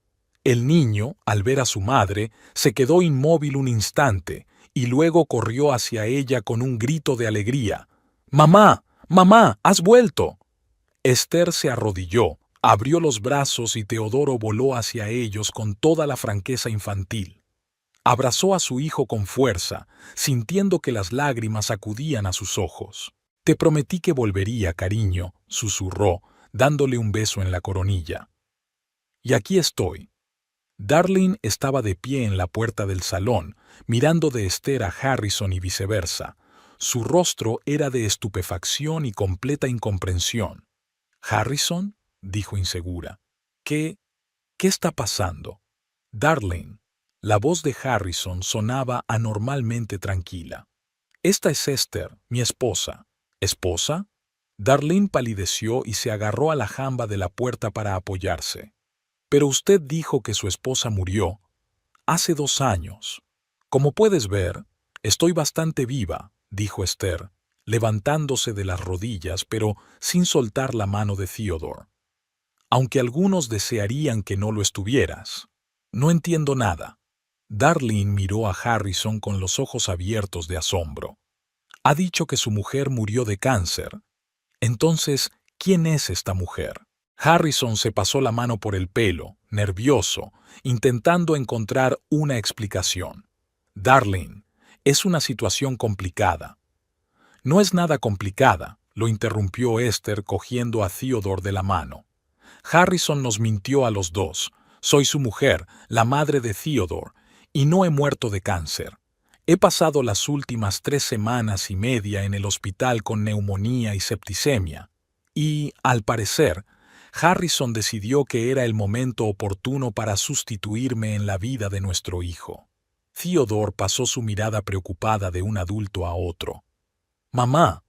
El niño, al ver a su madre, se quedó inmóvil un instante y luego corrió hacia ella con un grito de alegría. «¡Mamá! ¡Mamá! ¡Has vuelto!». Esther se arrodilló, abrió los brazos y Teodoro voló hacia ellos con toda la franqueza infantil. Abrazó a su hijo con fuerza, sintiendo que las lágrimas acudían a sus ojos. «Te prometí que volvería, cariño», susurró, dándole un beso en la coronilla. «Y aquí estoy». Darlene estaba de pie en la puerta del salón, mirando de Esther a Harrison y viceversa. Su rostro era de estupefacción y completa incomprensión. «¿Harrison?», dijo insegura. ¿Qué está pasando?» «Darlene». La voz de Harrison sonaba anormalmente tranquila. «Esta es Esther, mi esposa». «¿Esposa?». Darlene palideció y se agarró a la jamba de la puerta para apoyarse. «Pero usted dijo que su esposa murió hace 2 años. Como puedes ver, estoy bastante viva», dijo Esther, levantándose de las rodillas pero sin soltar la mano de Theodore. «Aunque algunos desearían que no lo estuvieras. No entiendo nada». Darlene miró a Harrison con los ojos abiertos de asombro. «Ha dicho que su mujer murió de cáncer. Entonces, ¿quién es esta mujer?». Harrison se pasó la mano por el pelo, nervioso, intentando encontrar una explicación. «Darlene, es una situación complicada». «No es nada complicada», lo interrumpió Esther cogiendo a Theodore de la mano. «Harrison nos mintió a los dos. Soy su mujer, la madre de Theodore, y no he muerto de cáncer. He pasado las últimas 3 semanas y media en el hospital con neumonía y septicemia. Y, al parecer, Harrison decidió que era el momento oportuno para sustituirme en la vida de nuestro hijo». Theodore pasó su mirada preocupada de un adulto a otro. «Mamá,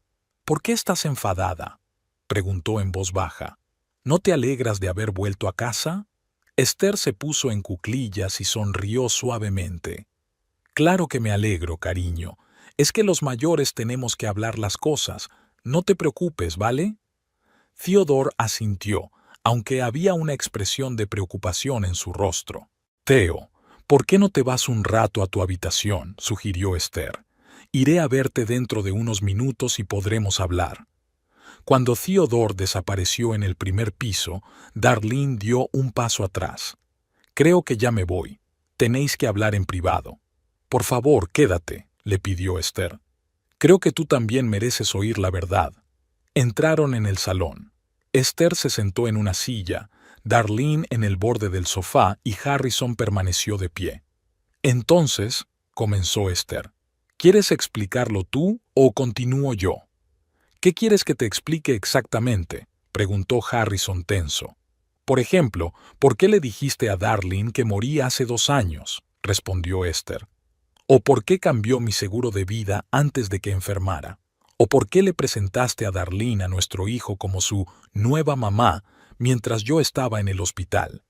¿por qué estás enfadada?», preguntó en voz baja. «¿No te alegras de haber vuelto a casa?». Esther se puso en cuclillas y sonrió suavemente. «Claro que me alegro, cariño. Es que los mayores tenemos que hablar las cosas. No te preocupes, ¿vale?». Theodore asintió, aunque había una expresión de preocupación en su rostro. «Theo, ¿por qué no te vas un rato a tu habitación?», sugirió Esther. «Iré a verte dentro de unos minutos y podremos hablar». Cuando Theodore desapareció en el primer piso, Darlene dio un paso atrás. «Creo que ya me voy. Tenéis que hablar en privado». «Por favor, quédate», le pidió Esther. «Creo que tú también mereces oír la verdad». Entraron en el salón. Esther se sentó en una silla, Darlene en el borde del sofá y Harrison permaneció de pie. «Entonces», comenzó Esther, «¿quieres explicarlo tú o continúo yo?». «¿Qué quieres que te explique exactamente?», preguntó Harrison tenso. «Por ejemplo, ¿por qué le dijiste a Darlene que moría hace 2 años?», respondió Esther. «¿O por qué cambió mi seguro de vida antes de que enfermara? ¿O por qué le presentaste a Darlene a nuestro hijo como su nueva mamá mientras yo estaba en el hospital?».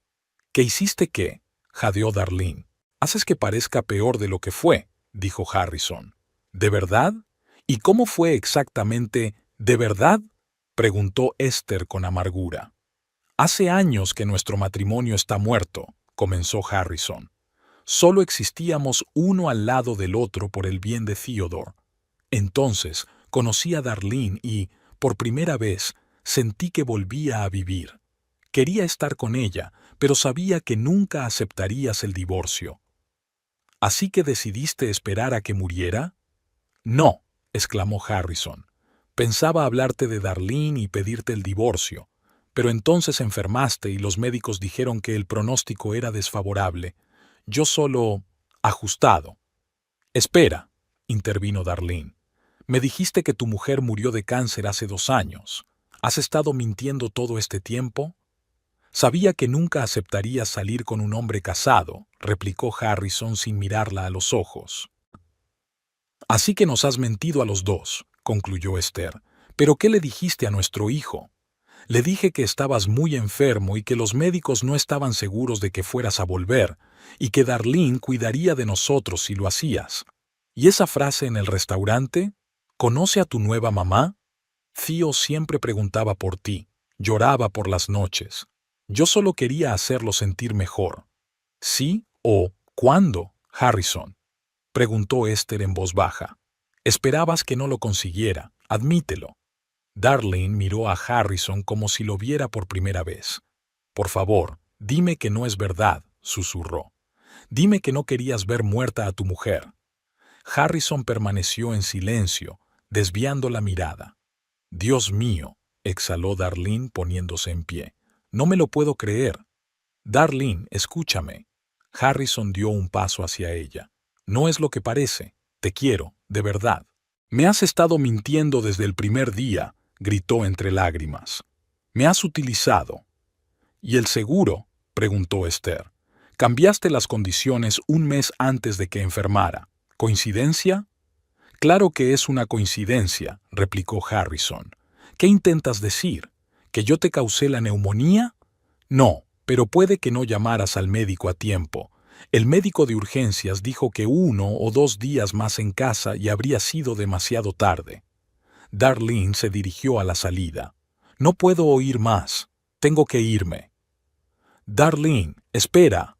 «¿Qué hiciste qué?», jadeó Darlene. «Haces que parezca peor de lo que fue», dijo Harrison. «¿De verdad? ¿Y cómo fue exactamente de verdad?», preguntó Esther con amargura. «Hace años que nuestro matrimonio está muerto», comenzó Harrison. «Solo existíamos uno al lado del otro por el bien de Theodore. Entonces conocí a Darlene y, por primera vez, sentí que volvía a vivir. Quería estar con ella, pero sabía que nunca aceptarías el divorcio». «¿Así que decidiste esperar a que muriera?». «No», exclamó Harrison. «Pensaba hablarte de Darlene y pedirte el divorcio, pero entonces enfermaste y los médicos dijeron que el pronóstico era desfavorable. Yo solo... ajustado». «Espera», intervino Darlene. «Me dijiste que tu mujer murió de cáncer hace 2 años. ¿Has estado mintiendo todo este tiempo?». «Sabía que nunca aceptarías salir con un hombre casado», replicó Harrison sin mirarla a los ojos. «Así que nos has mentido a los dos», concluyó Esther. «¿Pero qué le dijiste a nuestro hijo?». «Le dije que estabas muy enfermo y que los médicos no estaban seguros de que fueras a volver, y que Darlene cuidaría de nosotros si lo hacías». «¿Y esa frase en el restaurante? ¿Conoce a tu nueva mamá?». «Theo siempre preguntaba por ti, lloraba por las noches. Yo solo quería hacerlo sentir mejor». ¿Sí o cuándo, Harrison?, preguntó Esther en voz baja. Esperabas que no lo consiguiera, admítelo. Darlene miró a Harrison como si lo viera por primera vez. Por favor, dime que no es verdad, susurró. Dime que no querías ver muerta a tu mujer. Harrison permaneció en silencio, desviando la mirada. Dios mío, exhaló Darlene poniéndose en pie. No me lo puedo creer. Darlene, escúchame. Harrison dio un paso hacia ella. No es lo que parece. Te quiero, de verdad. Me has estado mintiendo desde el primer día, gritó entre lágrimas. Me has utilizado. ¿Y el seguro?, preguntó Esther. Cambiaste las condiciones un mes antes de que enfermara. ¿Coincidencia? Claro que es una coincidencia, replicó Harrison. ¿Qué intentas decir? ¿Que yo te causé la neumonía? No, pero puede que no llamaras al médico a tiempo. El médico de urgencias dijo que 1 o 2 días más en casa y habría sido demasiado tarde. Darlene se dirigió a la salida. No puedo oír más. Tengo que irme. Darlene, espera.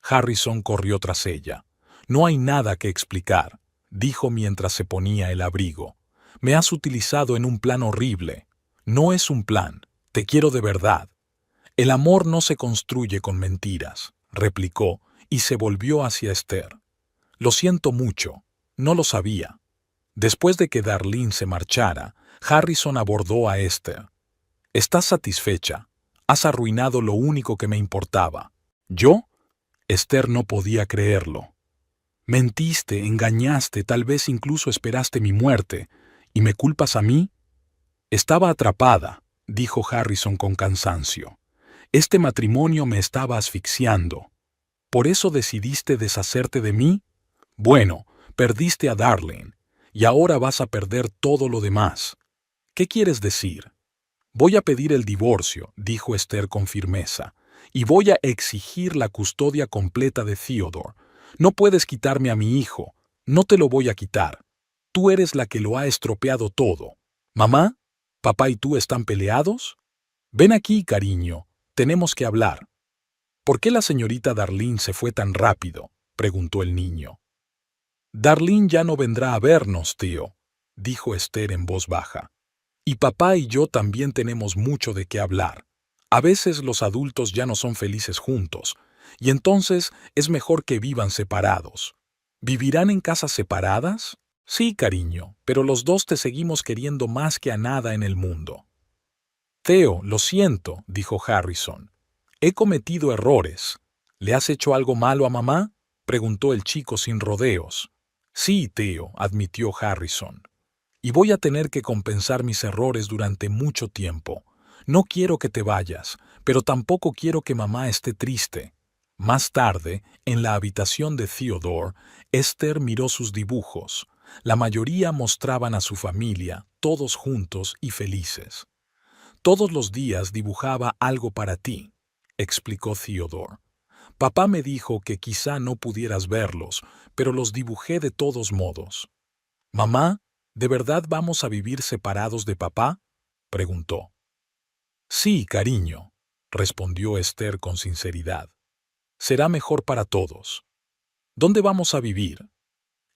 Harrison corrió tras ella. No hay nada que explicar, dijo mientras se ponía el abrigo. Me has utilizado en un plan horrible. No es un plan. Te quiero de verdad. El amor no se construye con mentiras, replicó, y se volvió hacia Esther. Lo siento mucho. No lo sabía. Después de que Darlene se marchara, Harrison abordó a Esther. ¿Estás satisfecha? Has arruinado lo único que me importaba. ¿Yo? Esther no podía creerlo. Mentiste, engañaste, tal vez incluso esperaste mi muerte, ¿y me culpas a mí? Estaba atrapada, dijo Harrison con cansancio. Este matrimonio me estaba asfixiando. ¿Por eso decidiste deshacerte de mí? Bueno, perdiste a Darlene, y ahora vas a perder todo lo demás. ¿Qué quieres decir? Voy a pedir el divorcio, dijo Esther con firmeza, y voy a exigir la custodia completa de Theodore. No puedes quitarme a mi hijo, no te lo voy a quitar. Tú eres la que lo ha estropeado todo. ¿Mamá? ¿Papá y tú están peleados? Ven aquí, cariño, tenemos que hablar. ¿Por qué la señorita Darlene se fue tan rápido?, preguntó el niño. Darlene ya no vendrá a vernos, tío, dijo Esther en voz baja. Y papá y yo también tenemos mucho de qué hablar. A veces los adultos ya no son felices juntos, y entonces es mejor que vivan separados. ¿Vivirán en casas separadas? Sí, cariño, pero los dos te seguimos queriendo más que a nada en el mundo. Theo, lo siento, dijo Harrison. He cometido errores. ¿Le has hecho algo malo a mamá?, preguntó el chico sin rodeos. Sí, Theo, admitió Harrison. Y voy a tener que compensar mis errores durante mucho tiempo. No quiero que te vayas, pero tampoco quiero que mamá esté triste. Más tarde, en la habitación de Theodore, Esther miró sus dibujos. La mayoría mostraban a su familia, todos juntos y felices. Todos los días dibujaba algo para ti, explicó Theodore. Papá me dijo que quizá no pudieras verlos, pero los dibujé de todos modos. Mamá, ¿de verdad vamos a vivir separados de papá?, preguntó. Sí, cariño, respondió Esther con sinceridad. Será mejor para todos. ¿Dónde vamos a vivir?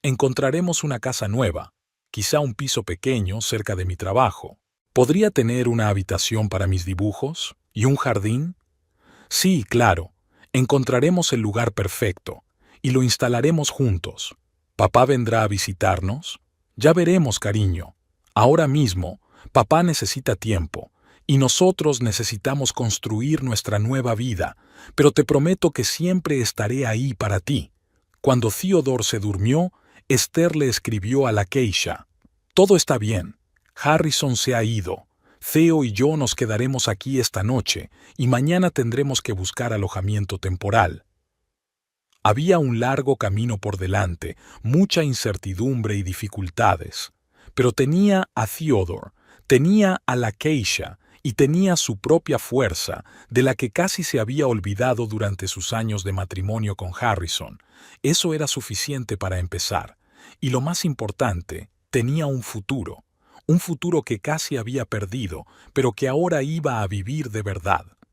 Encontraremos una casa nueva, quizá un piso pequeño cerca de mi trabajo. ¿Podría tener una habitación para mis dibujos? ¿Y un jardín? Sí, claro. Encontraremos el lugar perfecto y lo instalaremos juntos. ¿Papá vendrá a visitarnos? Ya veremos, cariño. Ahora mismo, papá necesita tiempo y nosotros necesitamos construir nuestra nueva vida, pero te prometo que siempre estaré ahí para ti. Cuando Theodore se durmió, Esther le escribió a la Keisha. Todo está bien. Harrison se ha ido. Theo y yo nos quedaremos aquí esta noche y mañana tendremos que buscar alojamiento temporal. Había un largo camino por delante, mucha incertidumbre y dificultades. Pero tenía a Theodore, tenía a la Keisha y tenía su propia fuerza, de la que casi se había olvidado durante sus años de matrimonio con Harrison. Eso era suficiente para empezar. Y lo más importante, tenía un futuro que casi había perdido, pero que ahora iba a vivir de verdad.